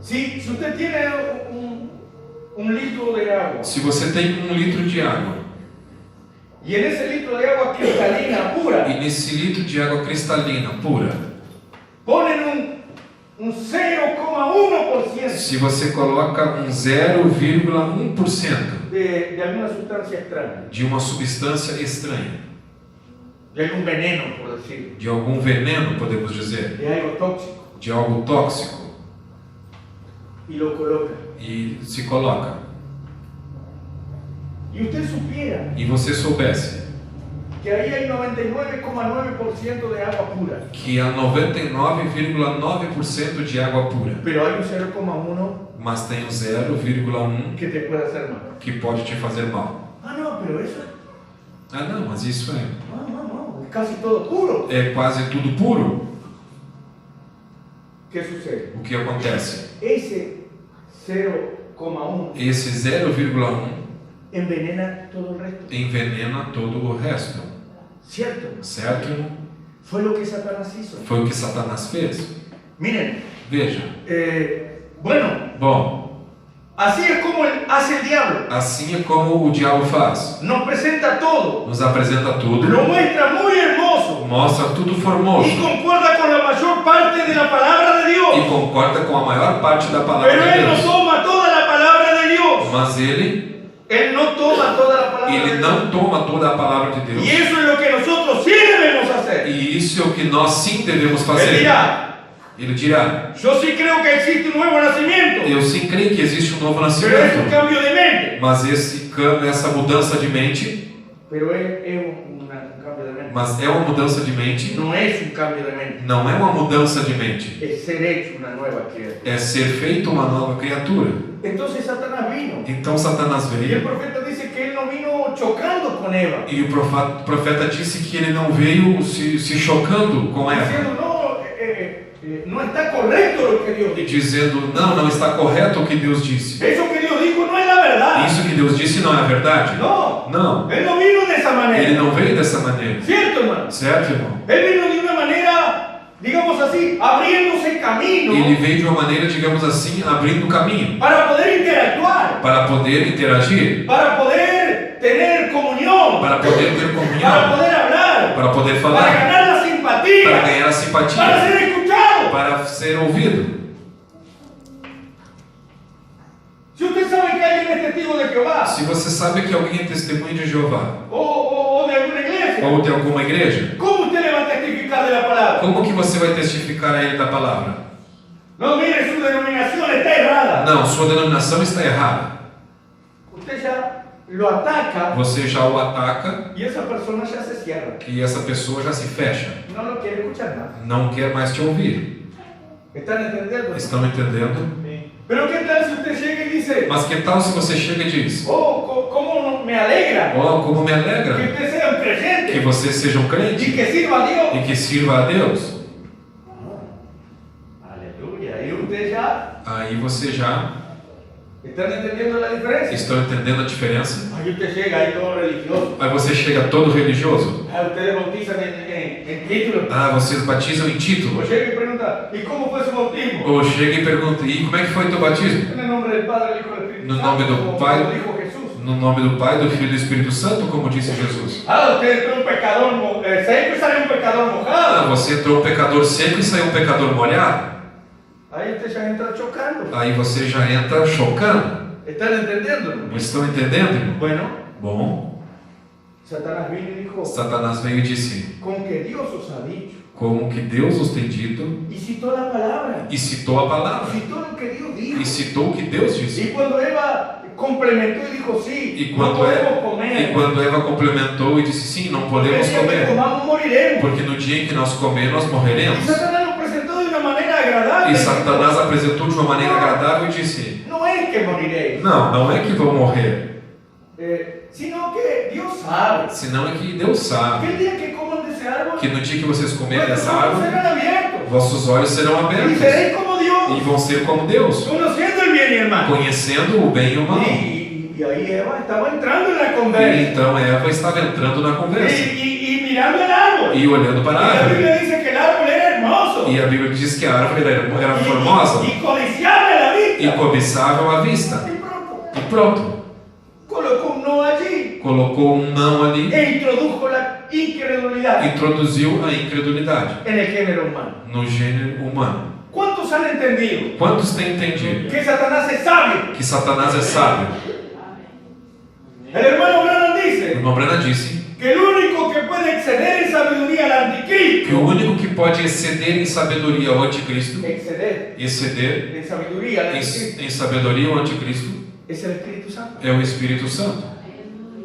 Si usted tiene un litro de agua Se você tem 1 litro de água y en ese litro de agua cristalina pura e nesse litro de água cristalina pura, ponen un 0,1% se você coloca um 0,1% de alguna sustancia extraña, de uma substância estranha, de algún veneno, por decirlo, de algum veneno, podemos dizer, de algo tóxico, de algo tóxico, y lo coloca. e se coloca, Y usted supiera e você soubesse que ahí hay 99,9% de agua pura, que há 99,9% de água pura, pero hay un 0,1 mas tem o 0,1 que te puede hacer mal. que pode te fazer mal. Ah, no, pero eso Ah, não, mas isso no, es casi todo puro. é quase tudo puro. ¿Qué sucede? O que acontece? Ese 0,1 Esse 0,1 envenena todo el resto. envenena todo o resto, ¿Cierto? certo? Fue lo que Satanás hizo. Foi o que Satanás fez. Miren, Veja, bueno, bom, así es como hace el diablo. assim é como o diabo faz. Nos presenta todo, Nos apresenta tudo, lo muestra muy hermoso mostra tudo formoso y concuerda con la mayor parte de la palabra de e Dios. concorda com a maior parte da palavra Pero de Él no Deus. toma toda la palabra de Dios. Mas ele Él no toma toda la palabra de Ele Dios. não toma toda a palavra de Y Deus. eso es lo que nosotros sí debemos hacer. E isso é o que nós sim devemos Él fazer. dirá, Ele dirá, yo sí creo que existe un nuevo nacimiento, eu sim creio que existe um novo pero es un nascimento. cambio de mente. Mas essa mudança de mente, Pero es un cambio de mente. mas é uma mudança de mente, No es un cambio de mente. não é uma mudança de mente. Es ser hecho una nueva criatura. É ser feito uma nova criatura. Entonces Satanás vino. Então Satanás Y el veio profeta dice que él no vino chocando con Eva. e o profeta disse que ele não veio se chocando com Eva, Diciendo, no, no está correcto lo que Dios dice. dizendo, não está correto o que Deus disse. Eso que Dios dijo no es la verdad. Isso que Deus disse não é a verdade? No, Não. él no vino de esa Ele manera. não veio dessa maneira. ¿Cierto, hermano? Certo, irmão? Él vino de una manera, digamos así, abriéndose camino Ele veio de uma maneira, digamos assim, abrindo caminho para poder interactuar, para poder interagir, para poder tener comunión, para poder ter para comunhão, poder hablar, para poder para falar, ganar la simpatía, para ganhar a para simpatia, ser escuchado. para ser ouvido. Si usted sabe que alguien es testigo de Jehová Se você sabe que alguém é testemunha de Jeová o de alguna iglesia, ou de alguma igreja. ¿Cómo usted le va a testificar de la palabra? Como que você vai testificar a ele da palavra? No, mire, su denominación está errada. Não, sua denominação está errada. Usted ya lo ataca Você já o ataca y esa persona ya se cierra. e essa pessoa já se fecha. No lo quiere escuchar más. Não quer mais te ouvir. ¿Están entendiendo? Estão entendendo? Pero ¿qué tal si usted llega y dice, Mas que tal se você chega e diz: oh, cómo me alegra oh, como me que alegra usted sea un que creyente você seja um y crente que sirva a Dios? e que sirva a Deus? Aleluya. Y usted ya, Aí você já ¿están entendiendo la diferencia? estão entendendo a diferença? Ahí usted llega ahí todo religioso. Aí você chega todo religioso. Ah, ustedes bautizan en título. Ah, vocês batizam em título. O llega y pregunta, ¿y cómo fue su bautismo? Ou chega e pergunta: e como é que foi teu batismo? En el nombre del Padre, del Hijo y del Espíritu No Santo, nombre del como Padre. lo dijo Jesús. No nome do Pai, do Filho e do Espírito Santo, como disse Jesus. Ah, usted entró un pecador seco y salió un pecador Ah, mojado. você entrou um pecador seco e saiu um pecador molhado. Ahí usted ya entra chocando. Aí você já entra chocando. ¿Están entendiendo? Estão entendendo, irmão? Bueno, Bom, Satanás vino y dijo, Satanás veio e disse: con que Dios os ha dicho. como que Deus os tem dito, Y citó la palabra. e citou a palavra, Citó lo que Dios dijo. e citou o que Deus disse. Y cuando Eva complementó y dijo, sí, E no quando, podemos comer. quando Eva complementou e disse: sim, não Porque podemos el día que comer, comamos moriremos. porque no dia em que nós comer, nós Y morreremos. Satanás lo presentó de una manera agradable. E Satanás apresentou de uma maneira agradável e disse: No es que moriréis, não é que vão morrer, sino que Dios sabe senão é que Deus que sabe el día que coman de ese árbol, que no dia que vocês comerem vuestros dessa ojos árvore, serán abiertos vossos olhos serão y abertos seréis como e Dios, vão ser como Deus, conociendo el bien y el mal. conhecendo o bem e o mal. Y ahí Eva estaba entrando en la E conversa então Eva estava entrando na conversa y mirando el árbol. e olhando para Y a la árvore. Biblia dice que el árbol era hermoso E a Bíblia diz que a árvore era formosa y codiciable a la e vista. cobiçável à vista. Y pronto, E pronto, colocó un no allí colocou um não ali, e introdujo la incredulidad introduziu a incredulidade en el género humano. no gênero humano. ¿Cuántos han entendido Quantos têm entendido que Satanás es sabio? que Satanás é sábio? El hermano Branham O dice irmão Brana disse que el único que puede exceder en sabiduría al anticristo, que o único que pode exceder em sabedoria ao anticristo, exceder exceder en sabiduría al anticristo, em sabedoria ao anticristo, es el Espíritu Santo. é o Espírito Santo.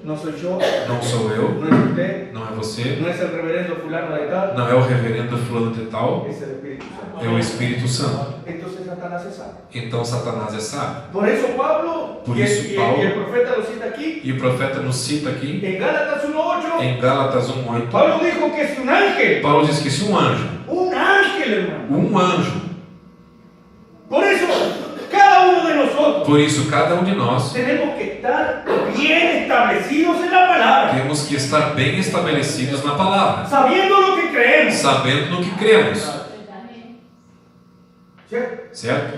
No soy yo, Não sou eu, no es usted, não é você, no es el reverendo fulano de tal, não é o reverendo fulano de tal, es el Espíritu Santo. é o Espírito Santo. Entonces Satanás es sabio. Então Satanás é sábio. Por eso Pablo, Por y, eso y Paulo- el profeta lo cita aquí, E o profeta nos cita aqui, en Gálatas 1:8, em Gálatas 1:8, Pablo dijo que si un ángel, Paulo diz que se um anjo, hermano. Por eso, cada uno de nosotros por isso cada um de nós tenemos que estar bien establecidos en la palabra, temos que estar bem estabelecidos na palavra, sabiendo lo que creemos. sabendo no que cremos, ¿Cierto? certo?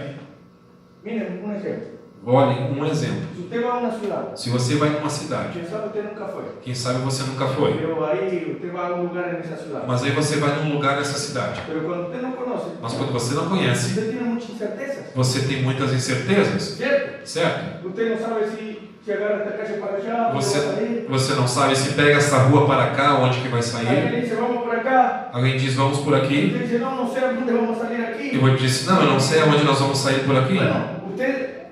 Miren, un ejemplo. Olhem um exemplo. Si usted va a una ciudad, Se você vai numa cidade, quién sabe usted nunca fue, quem sabe você nunca foi, pero ahí usted va a un lugar en esa ciudad. mas aí você vai num lugar nessa cidade. Pero cuando usted no conoce, Mas quando você não conhece, usted tiene muchas incertezas. você tem muitas incertezas, ¿Cierto? certo? Usted no sabe si agarra esta calle para allá, dónde va a salir. Você não sabe se pega essa rua para cá, onde que vai Alguien sair. le dice, vamos por acá. Alguém diz, vamos por aqui. Usted dice, no, no sé a dónde vamos a salir aquí. E eu disse, não, eu não sei aonde nós vamos sair por aqui. Bueno,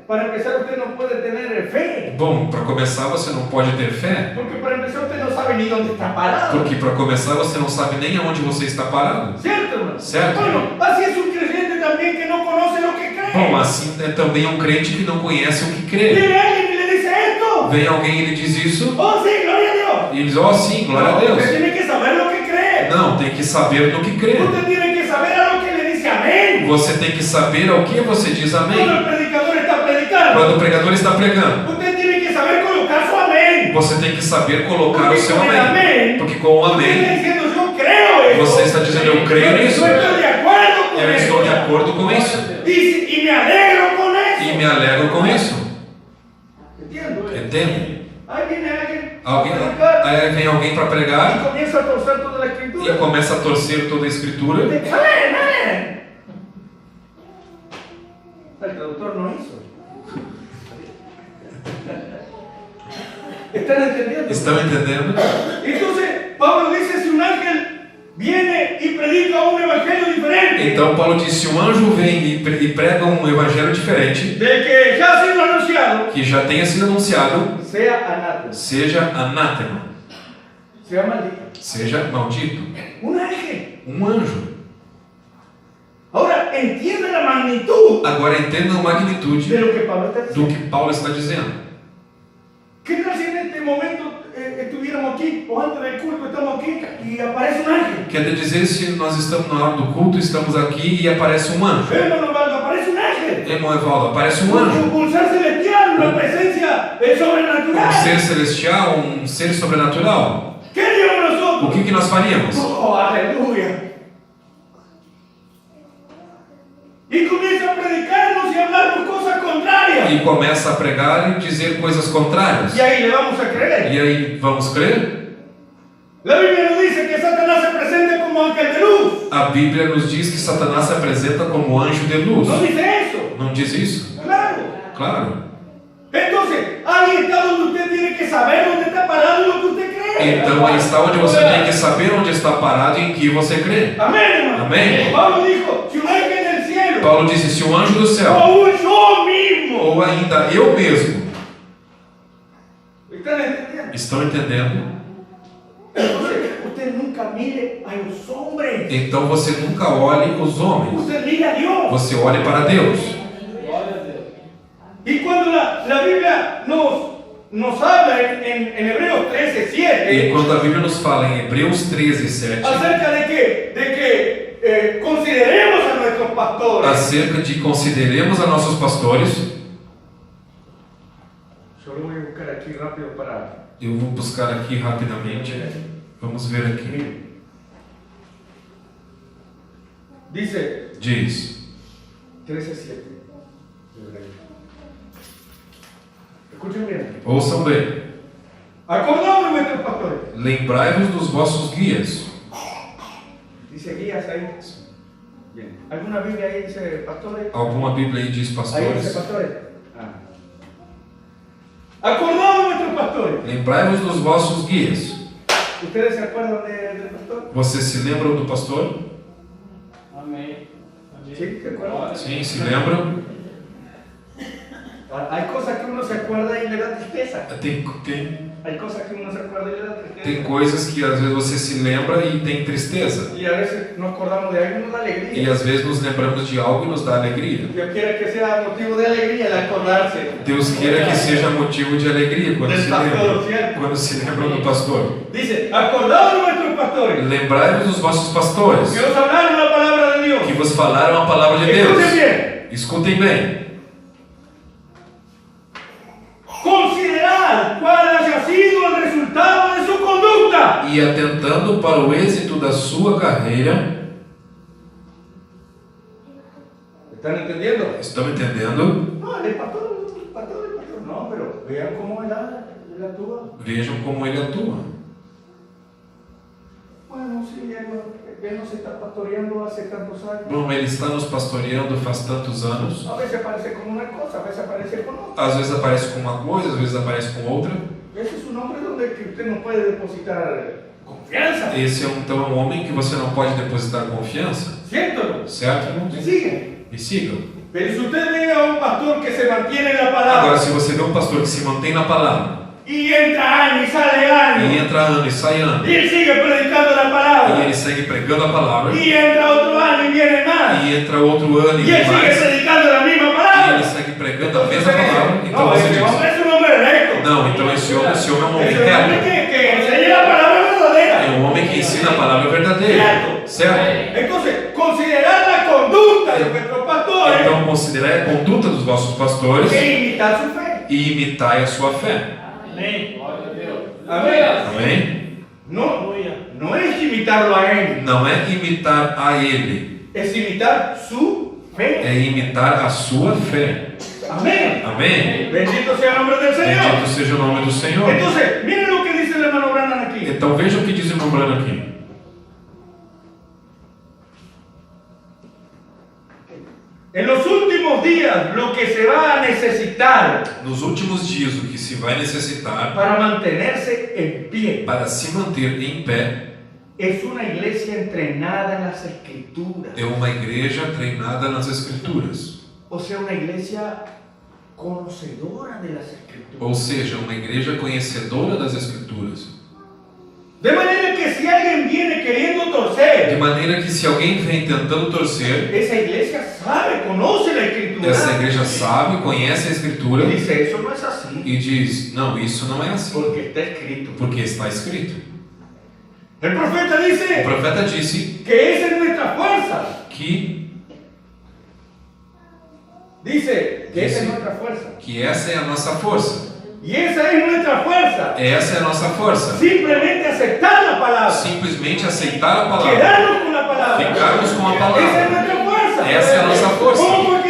para empezar, usted no puede tener fe. Bom, para começar você não pode ter fé, Porque para empezar, usted no sabe ni dónde está parado. porque para começar você não sabe nem aonde você está parado. ¿Cierto, hermano? Certo. Bueno, así es un creyente también que no conoce lo que cree. Bom, assim é também um crente que não conhece o que crê. Viene alguien y le dice esto. Vem alguém e ele diz isso, Oh, sí, gloria a Dios. e ele diz, oh sim, glória a Usted Deus. tiene que saber lo que cree. Não, tem que saber no que crê. Usted tiene que saber a lo que le dice amén. Você tem que saber ao que você diz Cuando amém. el predicador está predicando, Quando o pregador está pregando, usted tiene que saber colocar su amén. você tem que saber colocar o Porque seu com o amém. amém, Porque com o Usted está amém, diciendo, yo creo eso. você está dizendo, eu creio nisso. Yo estoy de acuerdo con Eu eso. estou de acordo com isso. Y me alegro con eso. E me alegro com isso. Entiendo. Entende? Ahí viene alguien Alguém, a predicar aí vem alguém para y pregar comienza a torcer toda la e escritura. começa a torcer toda a escritura. Amén, amén. El traductor no hizo. ¿Están entendiendo? Estão entendendo? Entonces, Pablo dice, si un ángel viene y predica un evangelio diferente, Então Paulo diz: se um anjo vem e prega um evangelho diferente, del que ya ha sido anunciado, que já tenha sido anunciado, sea anátema, seja anátema, sea maldito. seja maldito. un ángel. Um anjo. Ahora, entiende la magnitud Agora entenda a magnitude de lo que Pablo está do diciendo. que Paulo está dizendo. ¿Qué tal si en este momento estuviéramos aquí, o antes del culto estamos aquí, y aparece un ángel? Quer dizer, se nós estamos na hora do culto, estamos aqui e aparece um anjo. Hermano Valdo, aparece un ángel. Irmão Evaldo, aparece um Un anjo. ser celestial, una presencia sobrenatural. Um ser celestial, um ser sobrenatural. ¿Qué haríamos O nosotros? que nós faríamos? Oh, aleluya. Y comienza a predicarnos y a hablarnos cosas contrarias. E começa a pregar e dizer coisas contrárias. Y ahí le vamos a creer. E aí, vamos crer? La Biblia nos dice que Satanás se presenta como ángel de luz. A Bíblia nos diz que Satanás se apresenta como anjo de luz. ¿No dice eso? Não diz isso? Claro. Claro. Entonces, ahí está donde usted tiene que saber dónde está parado y lo que usted cree. Então aí está onde você tem que saber onde está parado e em que você crê. Amén, hermano. Amén. Pablo dijo, si un ángel del cielo, Paulo disse: se um anjo do céu, o un yo mismo, ou ainda eu mesmo, ¿están entendiendo? estão entendendo? Entonces, usted nunca mire a los hombres, Então você nunca olhe os homens, usted mira a Dios. você olhe para Deus. Y cuando la Biblia nos habla en Hebreos 13:7 E quando a Bíblia nos fala em Hebreus 13:7, acerca de que consideremos a nuestros pastores, acerca de consideremos a nossos pastores, Solo voy a buscar aquí rápido para... eu vou buscar aqui rapidamente, vamos ver aqui. dice Diz, 13:7. Escuchen bien. ouçam bem, acordaos de nuestros pastores. lembrai-vos dos vossos guias. Dice guías ahí. Bien. ¿Alguna Biblia ahí dice pastores? Alguma Bíblia aí diz Ahí dice pastores? pastores. Acordaos de nuestros pastores. Lembrai-vos dos vossos guias. ¿Ustedes se acuerdan del pastor? Vocês se lembram do pastor? Amén. Sí, ¿se acuerdan? Sim, se lembram? Hay cosas que uno se acuerda y le da tristeza. Tem Hay cosas que uno se acuerda y le da tristeza. Tem coisas que às vezes você se lembra e tem tristeza. Y a veces nos acordamos de algo y nos da alegría. E às vezes nos lembramos de algo e nos dá alegria. Dios quiere que sea motivo de alegría el acordarse. Deus queira que seja motivo de alegria quando Del se pastor, lembram. ¿cierto? Quando se lembram do pastor. Dice, acordaos de nuestros pastores, Lembrai-vos dos vossos pastores, que os hablaron la palabra de Dios. que vos falaram a palavra de Escuchen Deus. bien. Escutem bem. Considerar cuál haya sido el resultado de su conducta. E atentando para o êxito da sua carreira, ¿Están entendiendo? estão entendendo? No, el pastor. No, pero vean cómo él actúa. Vejam como ele atua. Bueno, sí, él nos está pastoreando hace tantos años. Bom, ele está nos pastoreando faz tantos anos. A veces aparece con una cosa, a veces aparece con otra. Às vezes aparece com uma coisa, às vezes aparece com outra. Ese es un hombre donde que usted no puede depositar confianza. Esse é então um homem que você não pode depositar confiança, ¿Cierto? certo, irmãos? ¿Me siguen? Me sigam. Pero si usted ve a un pastor que se mantiene en la Agora, palabra se você vê um pastor que se mantém na palavra, y entra año y sale e año, entra ano e sai ano, y él sigue predicando la e palabra, ele segue pregando a palavra, y entra otro año y viene más, e entra outro ano e y él vem sigue mais, predicando la misma e ele palabra. segue pregando a mesma palavra, então No, você ese hombre diz: es un hombre recto. não, então esse homem é um homem Es un hombre reto, que enseña la palabra verdadera. é um homem que ensina a palavra verdadeira, certo? Entonces, considerar la conducta de nuestros pastores Então considerai a conduta dos vossos pastores e imitar su fe. e imitai a sua fé. Amén. Amén. Amém? No es imitarlo a él, Não é imitar a ele, es imitar su fe. é imitar a sua fé. Amén. Amém? Bendito sea el nombre del Bendito Señor. seja o nome do Senhor. Entonces, miren lo que dice el hermano Branham aquí. Então veja o que diz o irmão Branham aqui. En los últimos últimos días lo que se va a necesitar Nos últimos dias, o que se vai necessitar para mantenerse en pie para se manter em pé es una iglesia entrenada en las escrituras. é uma igreja treinada nas Escrituras. O sea, una iglesia conocedora de las escrituras. Ou seja, uma igreja conhecedora das Escrituras. De manera que si alguien viene queriendo De torcer, maneira que se alguém vem tentando torcer, esa iglesia sabe, conoce la escritura. essa igreja sabe, conhece a Escritura Y dice, eso no es así, e diz, não, isso não é assim, porque está escrito. porque está escrito. El profeta O dice profeta disse que esa es nuestra fuerza. que Dice que esa es Sí. nuestra fuerza. essa é a nossa força. Y esa es nuestra fuerza. Essa é a nossa força. Simplemente aceptar la palabra. Simplesmente aceitar a palavra. Quedarnos con la palabra. Ficarmos com a Esa es palavra. nuestra fuerza. Essa é a nossa força. ¿Cómo fue que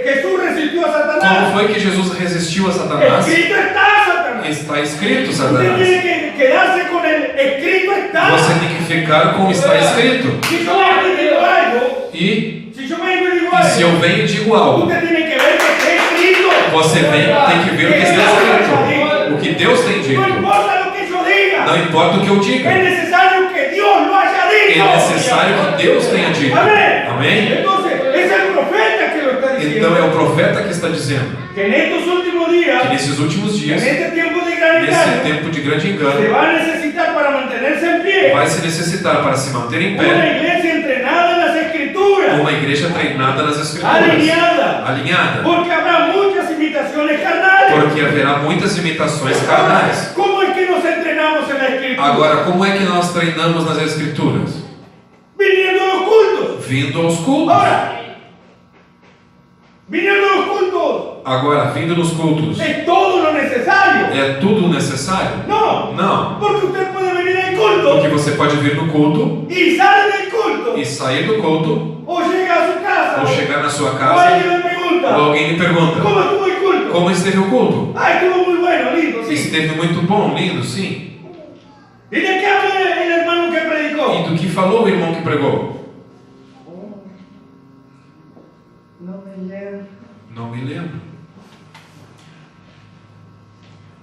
Jesús resistió a Como Satanás? foi que Jesus resistiu a Satanás? Escrito está, Satanás. Está escrito, Usted Satanás. tiene que quedarse con el escrito está. Você tem que ficar com o está escrito. Si yo vengo y digo algo, E si yo vengo y digo se eu algo, venho e digo algo, usted tiene que ver que está escrito. você tem que ver o que está escrito. O que Deus tem No dito. importa lo que yo diga. Não importa o que eu diga. Es necesario que Dios lo haya É dicho. necessário que Deus tenha dito. Amén. Amém? Entonces, es el profeta que lo está diciendo. Então é o profeta que está dizendo Que en estos últimos que días, nesses últimos en dias, este tiempo de gran nesse engaño, tempo de grande se engano, va a necesitar para mantenerse en pie vai se necessitar para se manter em una pé iglesia entrenada en las escrituras, uma igreja treinada nas Escrituras, alineada, alinhada, porque habrá muchas imitaciones carnales. porque haverá muitas imitações carnais. ¿Cómo es que nos entrenamos en la escritura? Agora, como é que nós treinamos nas Escrituras? Viniendo a los cultos. Vindo aos cultos. Ahora, viniendo a los cultos, Agora, vindo nos cultos, es todo lo necesario. é tudo necessário? No, Não. porque usted puede venir al culto Porque você pode vir no culto y sale del culto, e sair do culto, o llega a su casa, ou chegar na sua o casa, alguien le pregunta, ou alguém lhe pergunta: ¿cómo estuvo el culto? como esteve o culto? Ah, estuvo muy bueno, lindo, sí. Esteve muito bom, lindo, sim. ¿Y de qué habla el hermano que predicó? E do que falou o irmão que pregou? No me llega. Não me lembro.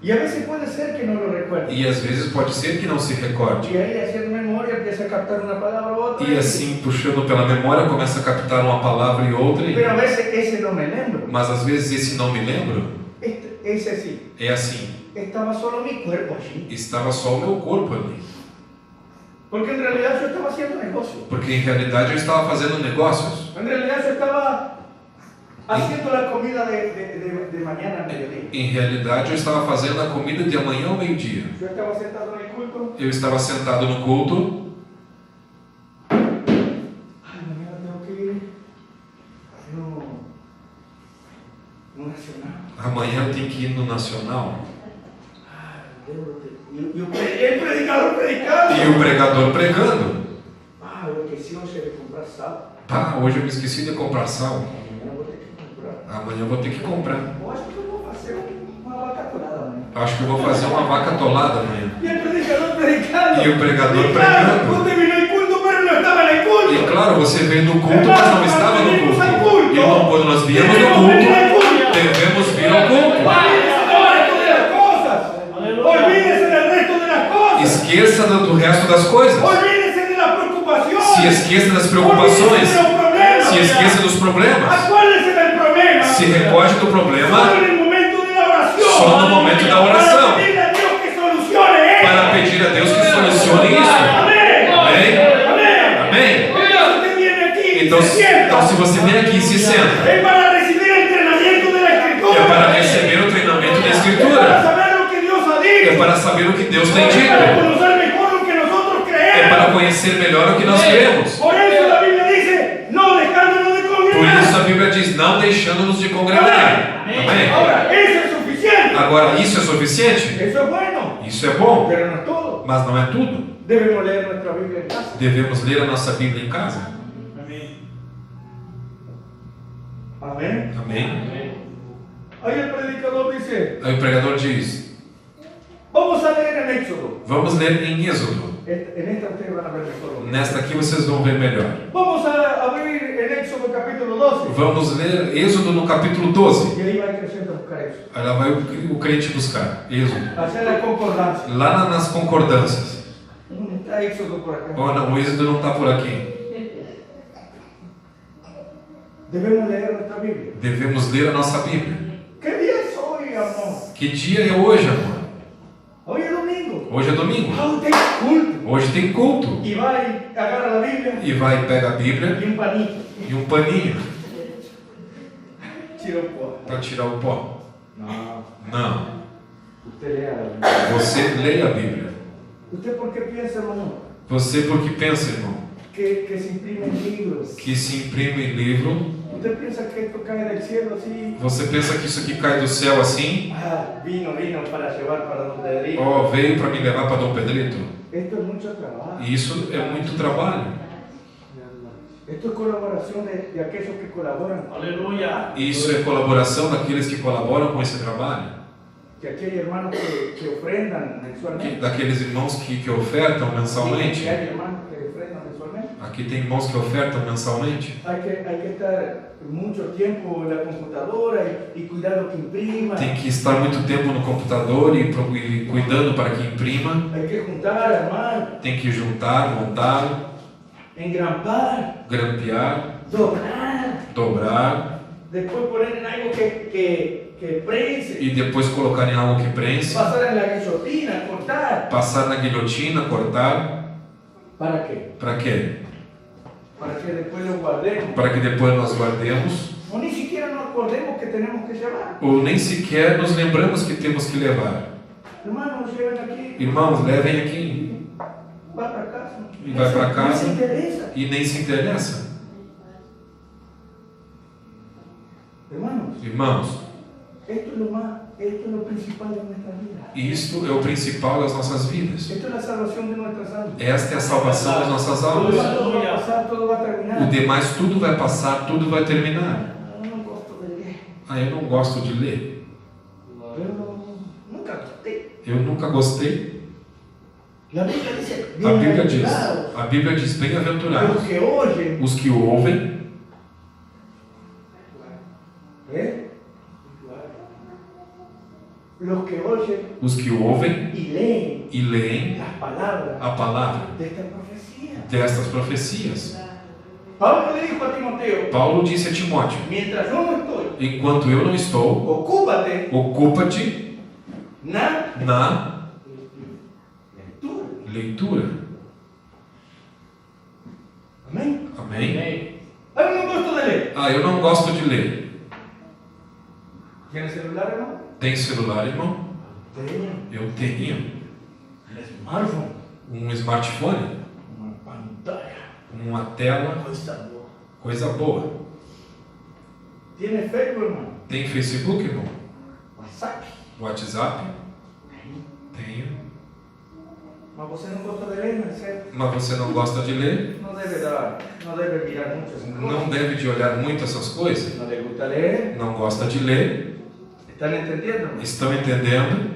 Y a veces puede ser que no lo recuerde. E às vezes pode ser que não se recorde. Y ahí haciendo memoria empieza a captar una palabra u otra. E assim, puxando pela memória, começa a captar uma palavra e outra. Pero a veces ese no me lembro. Mas às vezes esse não me lembro. Ese sí. É assim. Estaba solo mi cuerpo allí. Estava só o meu corpo ali. Porque en realidad yo estaba haciendo negocio. Porque em realidade eu estava fazendo negócios. En realidad yo estaba haciendo la comida de mañana a mediodía. Em realidade eu estava fazendo a comida de amanhã ao meio-dia. Yo estaba sentado en el culto. Eu estava sentado no culto. Ay, mañana tengo que ir. No nacional. Amanhã eu tenho que ir no Nacional. Y el predicador predicando. E o pregador pregando. Ah, eu esqueci hoje de comprar sal. Pá, hoje eu me esqueci de comprar sal. Amanhã eu vou ter que comprar. Amanhã eu vou ter que comprar. Eu acho que eu vou fazer uma vaca atolada amanhã. Acho que eu vou fazer uma vaca atolada amanhã. E o predicador predicando. E o pregador Y claro, pregando. usted vino al culto, pero no estaba en el culto. E claro, você veio no culto, mas não estava no culto. Irmão, quando nós viemos no culto, devemos vir ao culto. Olvídese del resto de las cosas. Esqueça do resto das coisas. Olvídese de las preocupaciones. Se esqueça das preocupações. Olvídese de los problemas. Se esqueça dos problemas. Acuérdese del problema. Se recorde do problema Solo en el momento de la oración. só no momento da oração. Para pedirle a Dios que solucione esto. Para pedir a Deus que solucione isso. Amén. Amém? Amén. Amém? Usted viene aquí y Então, se sienta. se você vem aqui e se senta, Es para recibir el entrenamiento de la Escritura. é para receber o treinamento da Para Escritura. saber lo que Dios ha É dicho. para saber o que Deus tem Para dito. conocer mejor lo que nosotros É para creemos. conhecer melhor o que nós queremos. Por eso la Biblia dice, no dejándonos de Por congregar. isso a Bíblia diz, não deixando-nos de congregar. Amém? Ahora, eso es suficiente. Agora, isso é suficiente? Eso es bueno, Isso é bom, pero no es todo. mas não é tudo. Debemos leer nuestra Biblia en casa. Devemos ler a nossa Bíblia em casa. Amén. Amém? Ahí el predicador dice, Aí o pregador diz, vamos a leer en Éxodo. vamos ler em Êxodo. En esta ustedes van a ver mejor. Nesta aqui vocês vão ver melhor. Vamos a abrir en Éxodo capítulo 12. Vamos ler Êxodo no capítulo 12. Y ahí va el creyente a buscar eso. Aí lá vai o crente buscar. Êxodo. Hacer la concordancia. Lá nas concordâncias. Está Éxodo por acá. Oh, não, o Êxodo não está por aqui. Debemos leer nuestra Biblia. Devemos ler a nossa Bíblia. ¿Qué día es hoy, amor? Que dia é hoje, amor? Hoy es domingo. Hoje é domingo. Ah, tem culto. Hoje tem culto. Y va y agarra la Biblia E vai, pega a Bíblia y un panito. e um paninho Tira o pó. para tirar o pó. No, Não. usted lea la Biblia. Você lê a Bíblia. ¿Usted por qué piensa, hermano? Você porque pensa, irmão, Que se imprimen libros. que se imprime livro. ¿Usted piensa que esto cae del cielo así? Você pensa que isso aqui cai do céu assim? Ah, vino para llevar para Don Pedrito. Ó, veio para me levar para Dom Pedrito. Esto es mucho trabajo. E isso é muito trabalho. Esto es colaboración de aquellos que colaboran. Aleluya. E isso é colaboração daqueles que colaboram com esse trabalho. Que aquí hay hermanos que ofrendan mensualmente. Daqueles irmãos que ofertam mensalmente. Que hay hermanos que ofrendan mensualmente. Aqui tem irmãos que ofertam mensalmente. Hay que estar mucho tiempo en la computadora y cuidar lo que imprima. Tem que estar muito tempo no computador e cuidando para que imprima. Hay que juntar, hermano, Tem que juntar, montar, engrampar, grampear, doblar, dobrar después poner en algo que prense, e depois colocar em algo que prense, pasar en la guillotina, cortar. passar na guilhotina, cortar. ¿Para qué? Para quê? Para que después lo guardemos. Para que depois nós guardemos O ni siquiera nos acordemos que tenemos que llevar. ou nem sequer nos lembramos que temos que levar. Hermanos, lleven aquí. Irmãos, levem aqui Va para casa. e vai para No casa se interesa. e nem se interessa. Hermanos, Irmãos, esto es lo principal de nuestra vida. isto é o principal das nossas vidas. Esto es la salvación de nuestras almas. Esta é a salvação das nossas Todo almas. va a pasar, todo va a terminar. O demais tudo vai passar, tudo vai terminar. No gosto de leer. Ah, eu não gosto de ler. Pero nunca gosté. Eu nunca gostei. La Biblia dice, A Bíblia diz, bienaventurados a Bíblia diz, los bem-aventurados que oyen, os que ouvem, ¿eh? Los que oyen os que ouvem y leen e leem las palabras a palavra de esta profecía. destas profecias. Pablo le dijo a Timoteo, Paulo disse a Timóteo: mientras yo no estoy, enquanto eu não estou, ocúpate ocupa-te na na lectura. leitura. Amén. Amém? A mí no gosto de leer. Ah, eu não gosto de ler. ¿Tiene celular, hermano? Tem celular, irmão? Tenía. Eu tenho El smartphone. um smartphone, Una pantalla. uma tela, Cosa boa. coisa boa. ¿Tiene Facebook, hermano? Tem Facebook, irmão? WhatsApp. WhatsApp? Tenho. Mas você não gosta de ler, não é certo? Mas você não gosta de ler? Não deve mirar muito essas coisas. Não deve de olhar muito essas coisas? Não le gusta ler. Não gosta de ler? ¿Están entendiendo? Estão entendendo?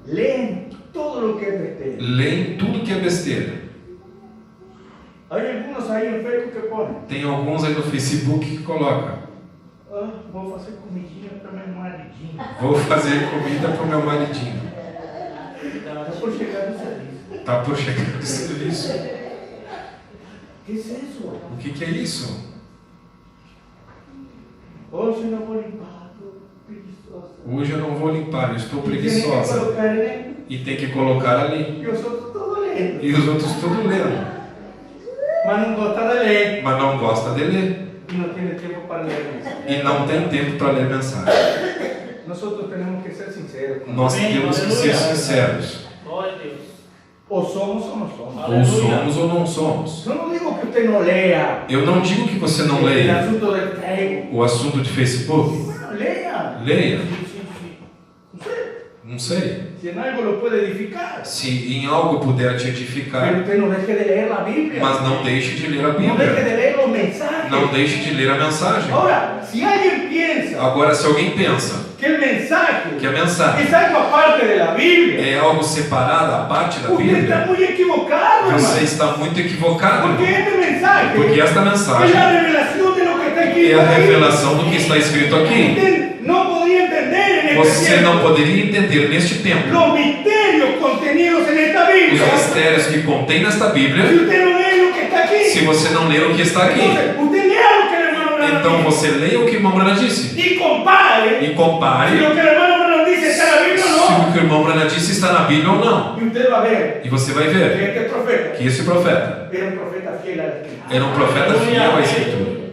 Leen todo lo que es besteira. Leem tudo que é besteira. Hay algunos ahí en Facebook que ponen, Tem alguns aí no Facebook que colocam: vou fazer comidinha para meu maridinho. vou fazer comida para o meu maridinho. Está por chegar no serviço. Tá por chegar do serviço. ¿Qué es eso? O que é isso? Hoje não vou limpar, tô preguiçosa. Hoje eu não vou limpar, eu estou Tiene que preguiçosa. colocar ali E tem que colocar ali. e os outros todos lendo. E os outros tudo lendo. Mas não gosta de ler. Mas não gosta de ler. E não tem tempo para ler isso. E não tem tempo para ler mensagem. Nós temos que ser sinceros. Nós Amém, temos que ser aleluia. sinceros. Glória a Deus. Ou somos ou não somos. Ou Aleluia. somos ou não somos. Eu não digo que você não leia. Eu não digo que você não O leia assunto do Facebook. o assunto de Facebook. Bueno, leia. Leia. Não sei. Não sei. Si en algo lo puede edificar. Se em algo puder te Pero edificar, usted no deje de leer la Biblia. mas não deixe de ler a No deje Bíblia. de leer los mensajes. Não deixe de ler a mensagem. Ahora, si alguien piensa Agora, se alguém pensa que el mensaje que a mensagem es algo aparte de la Biblia, é algo separado, a parte da usted está Bíblia, muy equivocado, você hermano. está muito equivocado, Porque irmão. este mensaje Porque esta es mensagem la revelación de lo escrito é a ahí. revelação do que está escrito aqui. Usted no podría entender en este Você tiempo não poderia entender neste tempo los misterios contenidos en esta os Biblia mistérios que contém nesta si Bíblia usted no lee lo que está aquí. se você não ler o que está aqui. Entonces, usted lea lo que el hermano Branham Então dice você leia o que o irmão Branham disse y compare e si compare lo que el hermano Branham dice está en la Biblia se o o no. que o irmão Branham disse está na Bíblia ou não. Y usted va a ver E você vai que ver este profeta que esse profeta era un profeta fiel a la Escritura. era um profeta fiel à Escritura.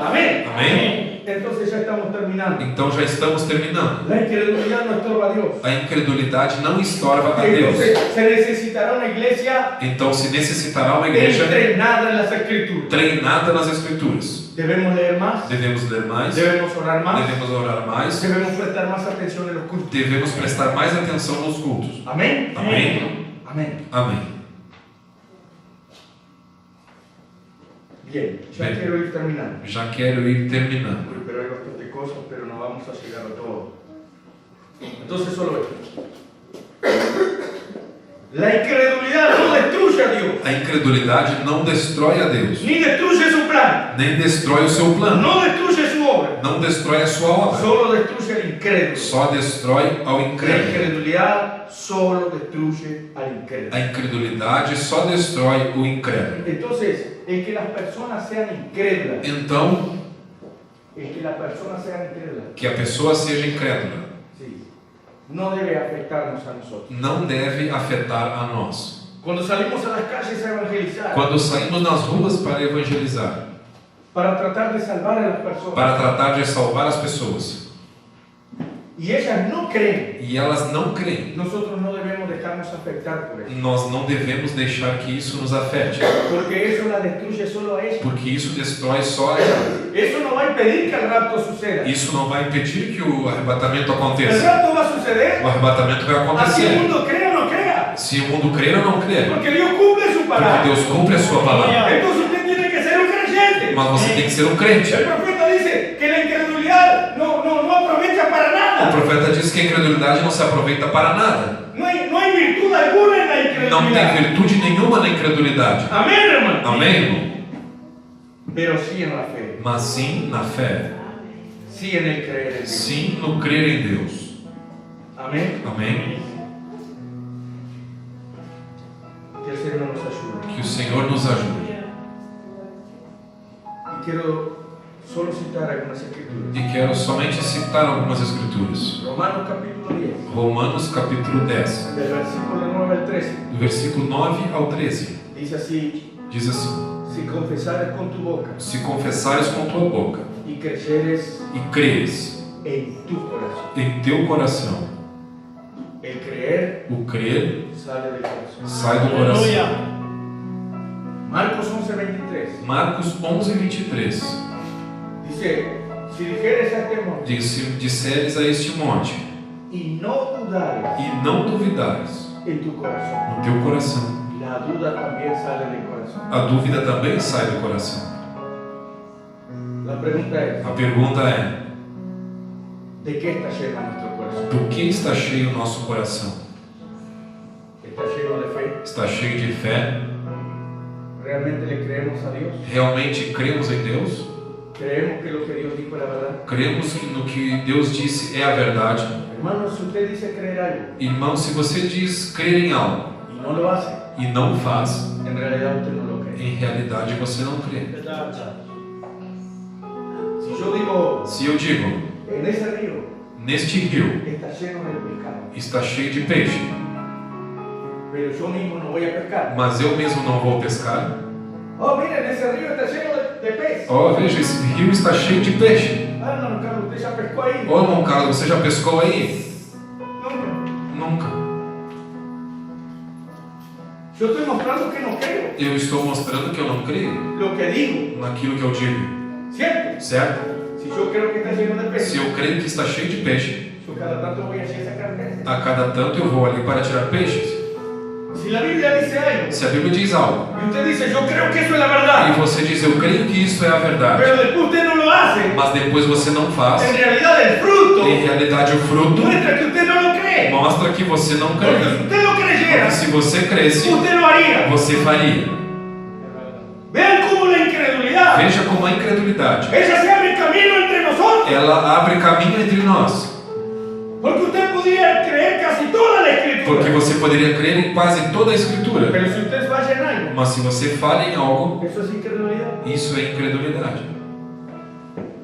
Amén. Amém? Entonces ya estamos terminando. Então já estamos terminando. La incredulidad no estorba a Dios. A incredulidade não estorva a Deus. Entonces se necesitará una iglesia Então se necessitará uma igreja entrenada en las Escrituras. treinada nas Escrituras. Debemos leer más, Devemos ler mais, debemos orar más, devemos orar mais, debemos prestar más atención en los cultos. devemos prestar mais atenção nos cultos. Amén. Amém? Amén. Amém. Bien, ya Bien. quiero ir terminando. Já quero ir terminando. Uy, pero hay bastante cosas, pero no vamos a llegar a todo. Entonces solo esto. La incredulidad no destruye a Dios, A incredulidade não destrói a Deus, ni destruye su plan, nem destrói o seu plano, no destruye su obra, não destrói a sua obra, solo destruye al incrédulo. só destrói ao La incrédulo. incredulidad solo destruye al incrédulo. A incredulidade só destrói o incrédulo. Entonces, el que las personas sean incrédulas, Então, el que las personas sean incrédulas, que a pessoa seja incrédula sí, no debe afectarnos a nosotros. não deve afetar a nós. Cuando salimos a las calles a evangelizar, Quando saímos nas ruas para evangelizar, para tratar de salvar a las personas, para tratar de salvar as pessoas, y ellas no creen, e elas não creem, nosotros no debemos dejarnos afectar por eso, nós não devemos deixar que isso nos afete, porque eso la destruye solo a ella. porque isso destrói só a ela. Eso no va a impedir que el rapto suceda. Isso não vai impedir que o arrebatamento El aconteça. rapto va a suceder, O arrebatamento vai así el acontecer. mundo crea o no crea, Se o mundo crer ou não crer, porque Dios cumple su porque palabra. Deus cumpre a sua palavra. Entonces usted tiene que ser un creyente. Mas você tem que ser um crente. El profeta dice que la incredulidad no aprovecha para O nada. profeta diz que a incredulidade não se aproveita para nada. No hay virtud alguna en la Não tem incredulidad. virtude nenhuma na incredulidade. Amén, hermano. Amém, irmão? Pero sí en la fe, Mas sim na fé. sí en el creer en Dios. Sim no crer em Deus. Amén. Amém? Que el Señor nos ayude. Que o Senhor nos ajude. Y quiero solo citar algunas escrituras. E quero somente citar algumas escrituras. Romanos capítulo 10, Romanos capítulo 10, del versículo 9 al 13. do versículo 9 ao 13. Dice así: Diz assim: si confesares con tu boca Se confessares com tua boca y creyeres e creres en tu corazón. em teu coração, El creer o crer sale del corazón. sai do coração. Marcos 11:23 Marcos 11:23 dice: si dijeres a este monte disseres a este monte y no dudares e não duvidares en tu corazón, no teu coração, la duda también sale del corazón. a dúvida também sai do coração. La pregunta es: A pergunta é: ¿de qué está lleno nuestro corazón? do que está cheio o nosso coração? ¿Está lleno de fe? Está cheio de fé? ¿Realmente le creemos a Dios? Realmente cremos em Deus? ¿Creemos que lo que Dios dijo es la verdad? Cremos que no que Deus disse é a verdade? Hermano, si usted dice creer algo Irmão, se você diz crer em algo y no lo hace, e não faz, en realidad usted no lo cree. em realidade você não crê. Si yo digo, Se eu digo, en ese río neste rio está lleno de pescado, está cheio de peixe, pero yo mismo no voy a pescar. mas eu mesmo não vou pescar. Oh, miren, ese río está lleno de pez. Oh, veja, esse rio está cheio de peixe. Ah, no, Carlos, usted ya pescó ahí. Oh, irmão Carlos, você já pescou aí? No, Nunca. yo estoy mostrando que no creo Eu estou mostrando que eu não creio lo que digo, naquilo que eu digo, ¿cierto? certo? Si yo creo que está lleno de Se pez, eu creio que está cheio de peixe, yo cada tanto voy allí a sacar peces. a cada tanto eu vou ali para tirar peixes. Si la Biblia dice algo Se a Bíblia diz algo y usted dice, yo creo que eso es la e verdad, você diz, eu creio que isso é a verdade, pero después usted no lo hace, mas depois você não faz, en realidad el fruto em realidade o fruto muestra que usted no lo cree. mostra que você não Porque crê. si usted lo creyera, Porque se você cresce, usted lo haría. você faria. Vean cómo la incredulidad incredulidad, Veja como a incredulidade, ella se abre camino entre nosotros. ela abre caminho entre nós. Porque usted podría creer casi toda la escritura. Porque você poderia crer em quase toda a Escritura. Pero si usted falla en algo, Mas se você falha em algo, eso es incredulidad. isso é incredulidade.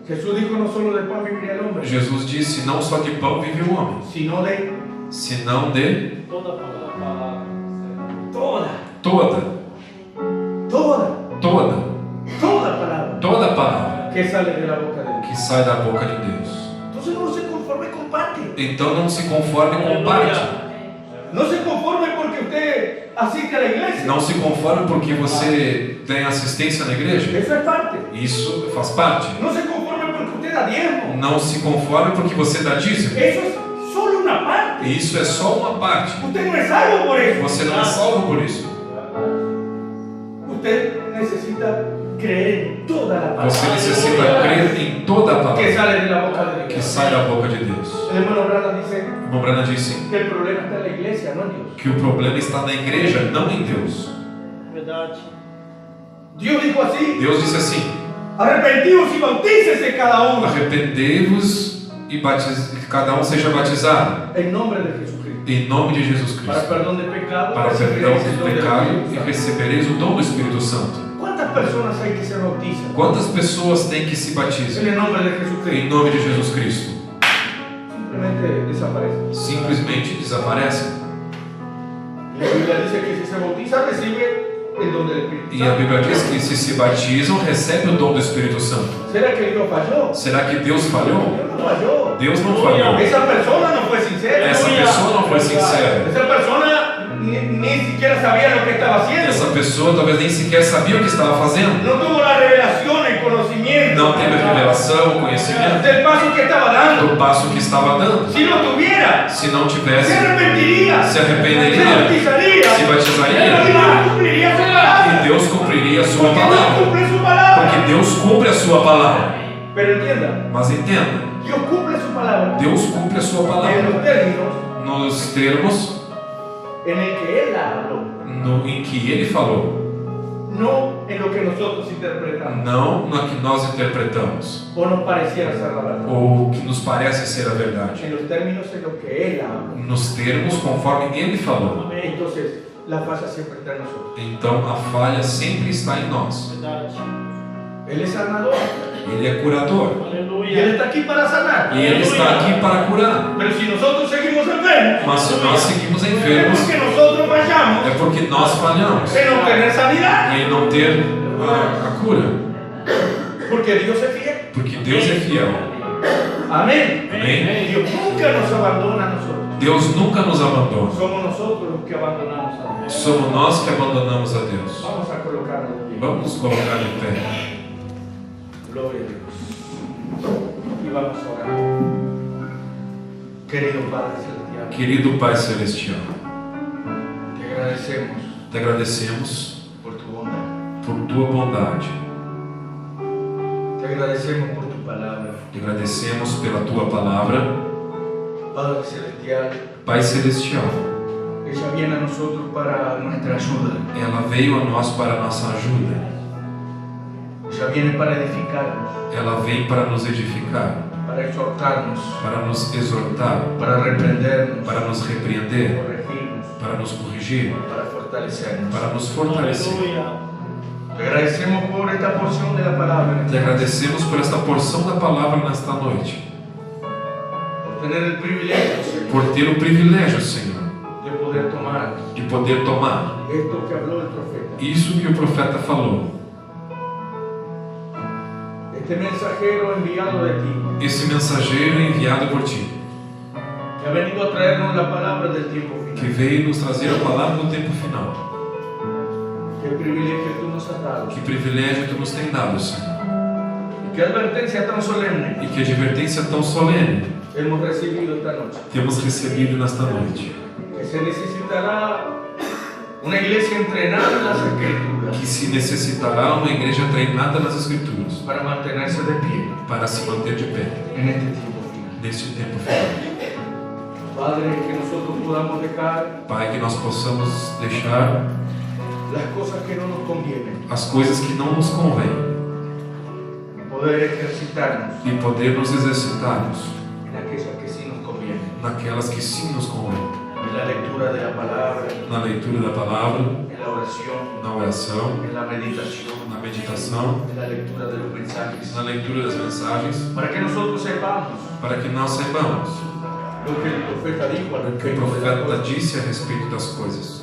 Jesús dijo: no solo de pan vivirá el hombre, Jesus disse: não só de pão vive o homem, sino de senão de toda, toda palabra toda palavra que sale de la boca de Dios. que sai da boca de Deus. Entonces no se conforme con parte. Então não se conforme com parte. No se conforme porque usted asiste a la iglesia. Não se conforme porque você tem assistência na igreja. Eso es parte. Isso faz parte. No se conforme porque usted da diezmo. Não se conforme porque você dá dízimo. Eso es solo una parte. Isso é só uma parte. Usted no es salvo por eso. Você não é salvo por isso. Usted necesita creer en toda la palabra Você necessita crer em toda a que palavra sale de la boca de que Dios. sai da boca de Deus. El hermano Branham dice O irmão Branham disse que el problema está en la iglesia, no en Dios. que o problema está na igreja, não em Deus. Verdade. Dios dijo así: Deus disse assim: arrepentidos y bautícese cada uno arrependei-vos e que cada um seja batizado en nombre de Jesucristo em nome de Jesus para Cristo, perdón de pecado, para perdão recibiréis el do don del pecado Espíritu e Santo. recebereis o dom do Espírito Santo. ¿Cuántas personas hay que se bautizan Quantas pessoas têm que se en batizam el nombre de Jesucristo? em nome de Jesus Cristo? Simplemente desaparecen. Simplesmente desaparecem. La Biblia dice que si se bautiza recibe el don del Espíritu E a Santo. Bíblia diz que se batizam, recebem o dom do Espírito Santo. ¿Será que Dios falló? Será que Deus falhou? Dios no falló. Deus não falhou. Esa persona no fue sincera. Essa pessoa não foi sincera. Esa persona ni siquiera sabía lo que estaba haciendo. Essa pessoa talvez nem sequer sabia o que estava fazendo. No tuvo la revelación, el conocimiento Não teve a revelação, o conhecimento del paso que estaba dando. do passo que estaba dando. Si no tuviera, Se não se tivesse, arrepentiría, se se arrependeria, bautizaría, se batizaria, pero Dios cumpliría su palabra. e Deus cumpriria a sua Porque Dios palavra. cumple su palabra. Porque Deus cumpre a sua palavra. Pero entienda, Mas entenda, Dios cumple su palabra Deus cumpre a sua en palavra los términos nos termos en el que Él la habló, em que Ele falou, no en lo que nosotros interpretamos não no que nós interpretamos o nos pareciera ser la verdad. ou que nos parece ser a verdade, En los términos en los que Él la habló. nos termos conforme Ele falou. Entonces, la falla siempre está en nosotros. Então a falha sempre está em nós. Verdade. Él es sanador Ele é curador y Él Aleluia. está aquí para sanar. e Ele está aqui para curar. Pero si nosotros seguimos enfermos, Mas se nós seguimos es enfermos, porque nosotros fallamos é porque nós falhamos en no tener sanidad. em não ter a cura. Porque Dios es fiel. Porque Deus é fiel. Amén. Amém? Dios nunca nos abandona a nosotros. Deus nunca nos abandona. Somos nosotros los que abandonamos a Dios. Somos nós que abandonamos a Deus. Vamos a colocarnos de pie. Vamos colocar em pé. Gloria a Dios. Y vamos a orar. Querido Padre Celestial, Querido Pai Celestial, te agradecemos te agradecemos por tu bondad. por tua bondade. Te agradecemos por tu palabra. Te agradecemos pela tua palavra. Padre Celestial, Pai Celestial, ella viene a nosotros para nuestra ayuda. ela veio a nós para a nossa ajuda. Ella viene para edificarnos, Ela vem para nos edificar, para exhortarnos, para nos exortar, para reprendernos, para nos repreender, corregirnos, para nos corrigir, para fortalecernos. para nos fortalecer. Aleluia. Te agradecemos por esta porción de la palabra, Te agradecemos por esta porção da palavra nesta noite, por tener el privilegio, Señor, por ter o privilégio, Senhor, de poder tomar de poder tomar esto que habló el profeta. isso que o profeta falou, Este mensajero enviado de ti, esse mensageiro enviado por Ti, que ha venido a traernos la palabra del tiempo que final. veio nos trazer a palavra do tempo final. Qué privilegio tú nos has dado. Que privilégio Tu nos tem dado, Senhor, Y qué advertencia tan solemne e que advertência tão solene hemos recibido esta noche. temos recebido nesta noite, Que se necesitará una iglesia entrenada en las escrituras que se necessitará uma igreja treinada nas Escrituras para mantenerse de pie para se manter de pé en este tiempo final. neste tempo final. Padre, que nosotros podamos dejar Pai, que nós possamos deixar las cosas que no nos convienen as coisas que não nos convêm poder ejercitarnos e poder nos exercitarmos en aquellas que sí nos convienen. naquelas que sim nos convêm. En la lectura de la palabra, Na leitura da palavra, en la oración, na oração, en la meditación, na meditação, en la lectura de los mensajes, na leitura das mensagens, para que nosotros sepamos para que nós saibamos lo que el profeta dijo al o que o respecto de las profeta cosas. disse a respeito das coisas.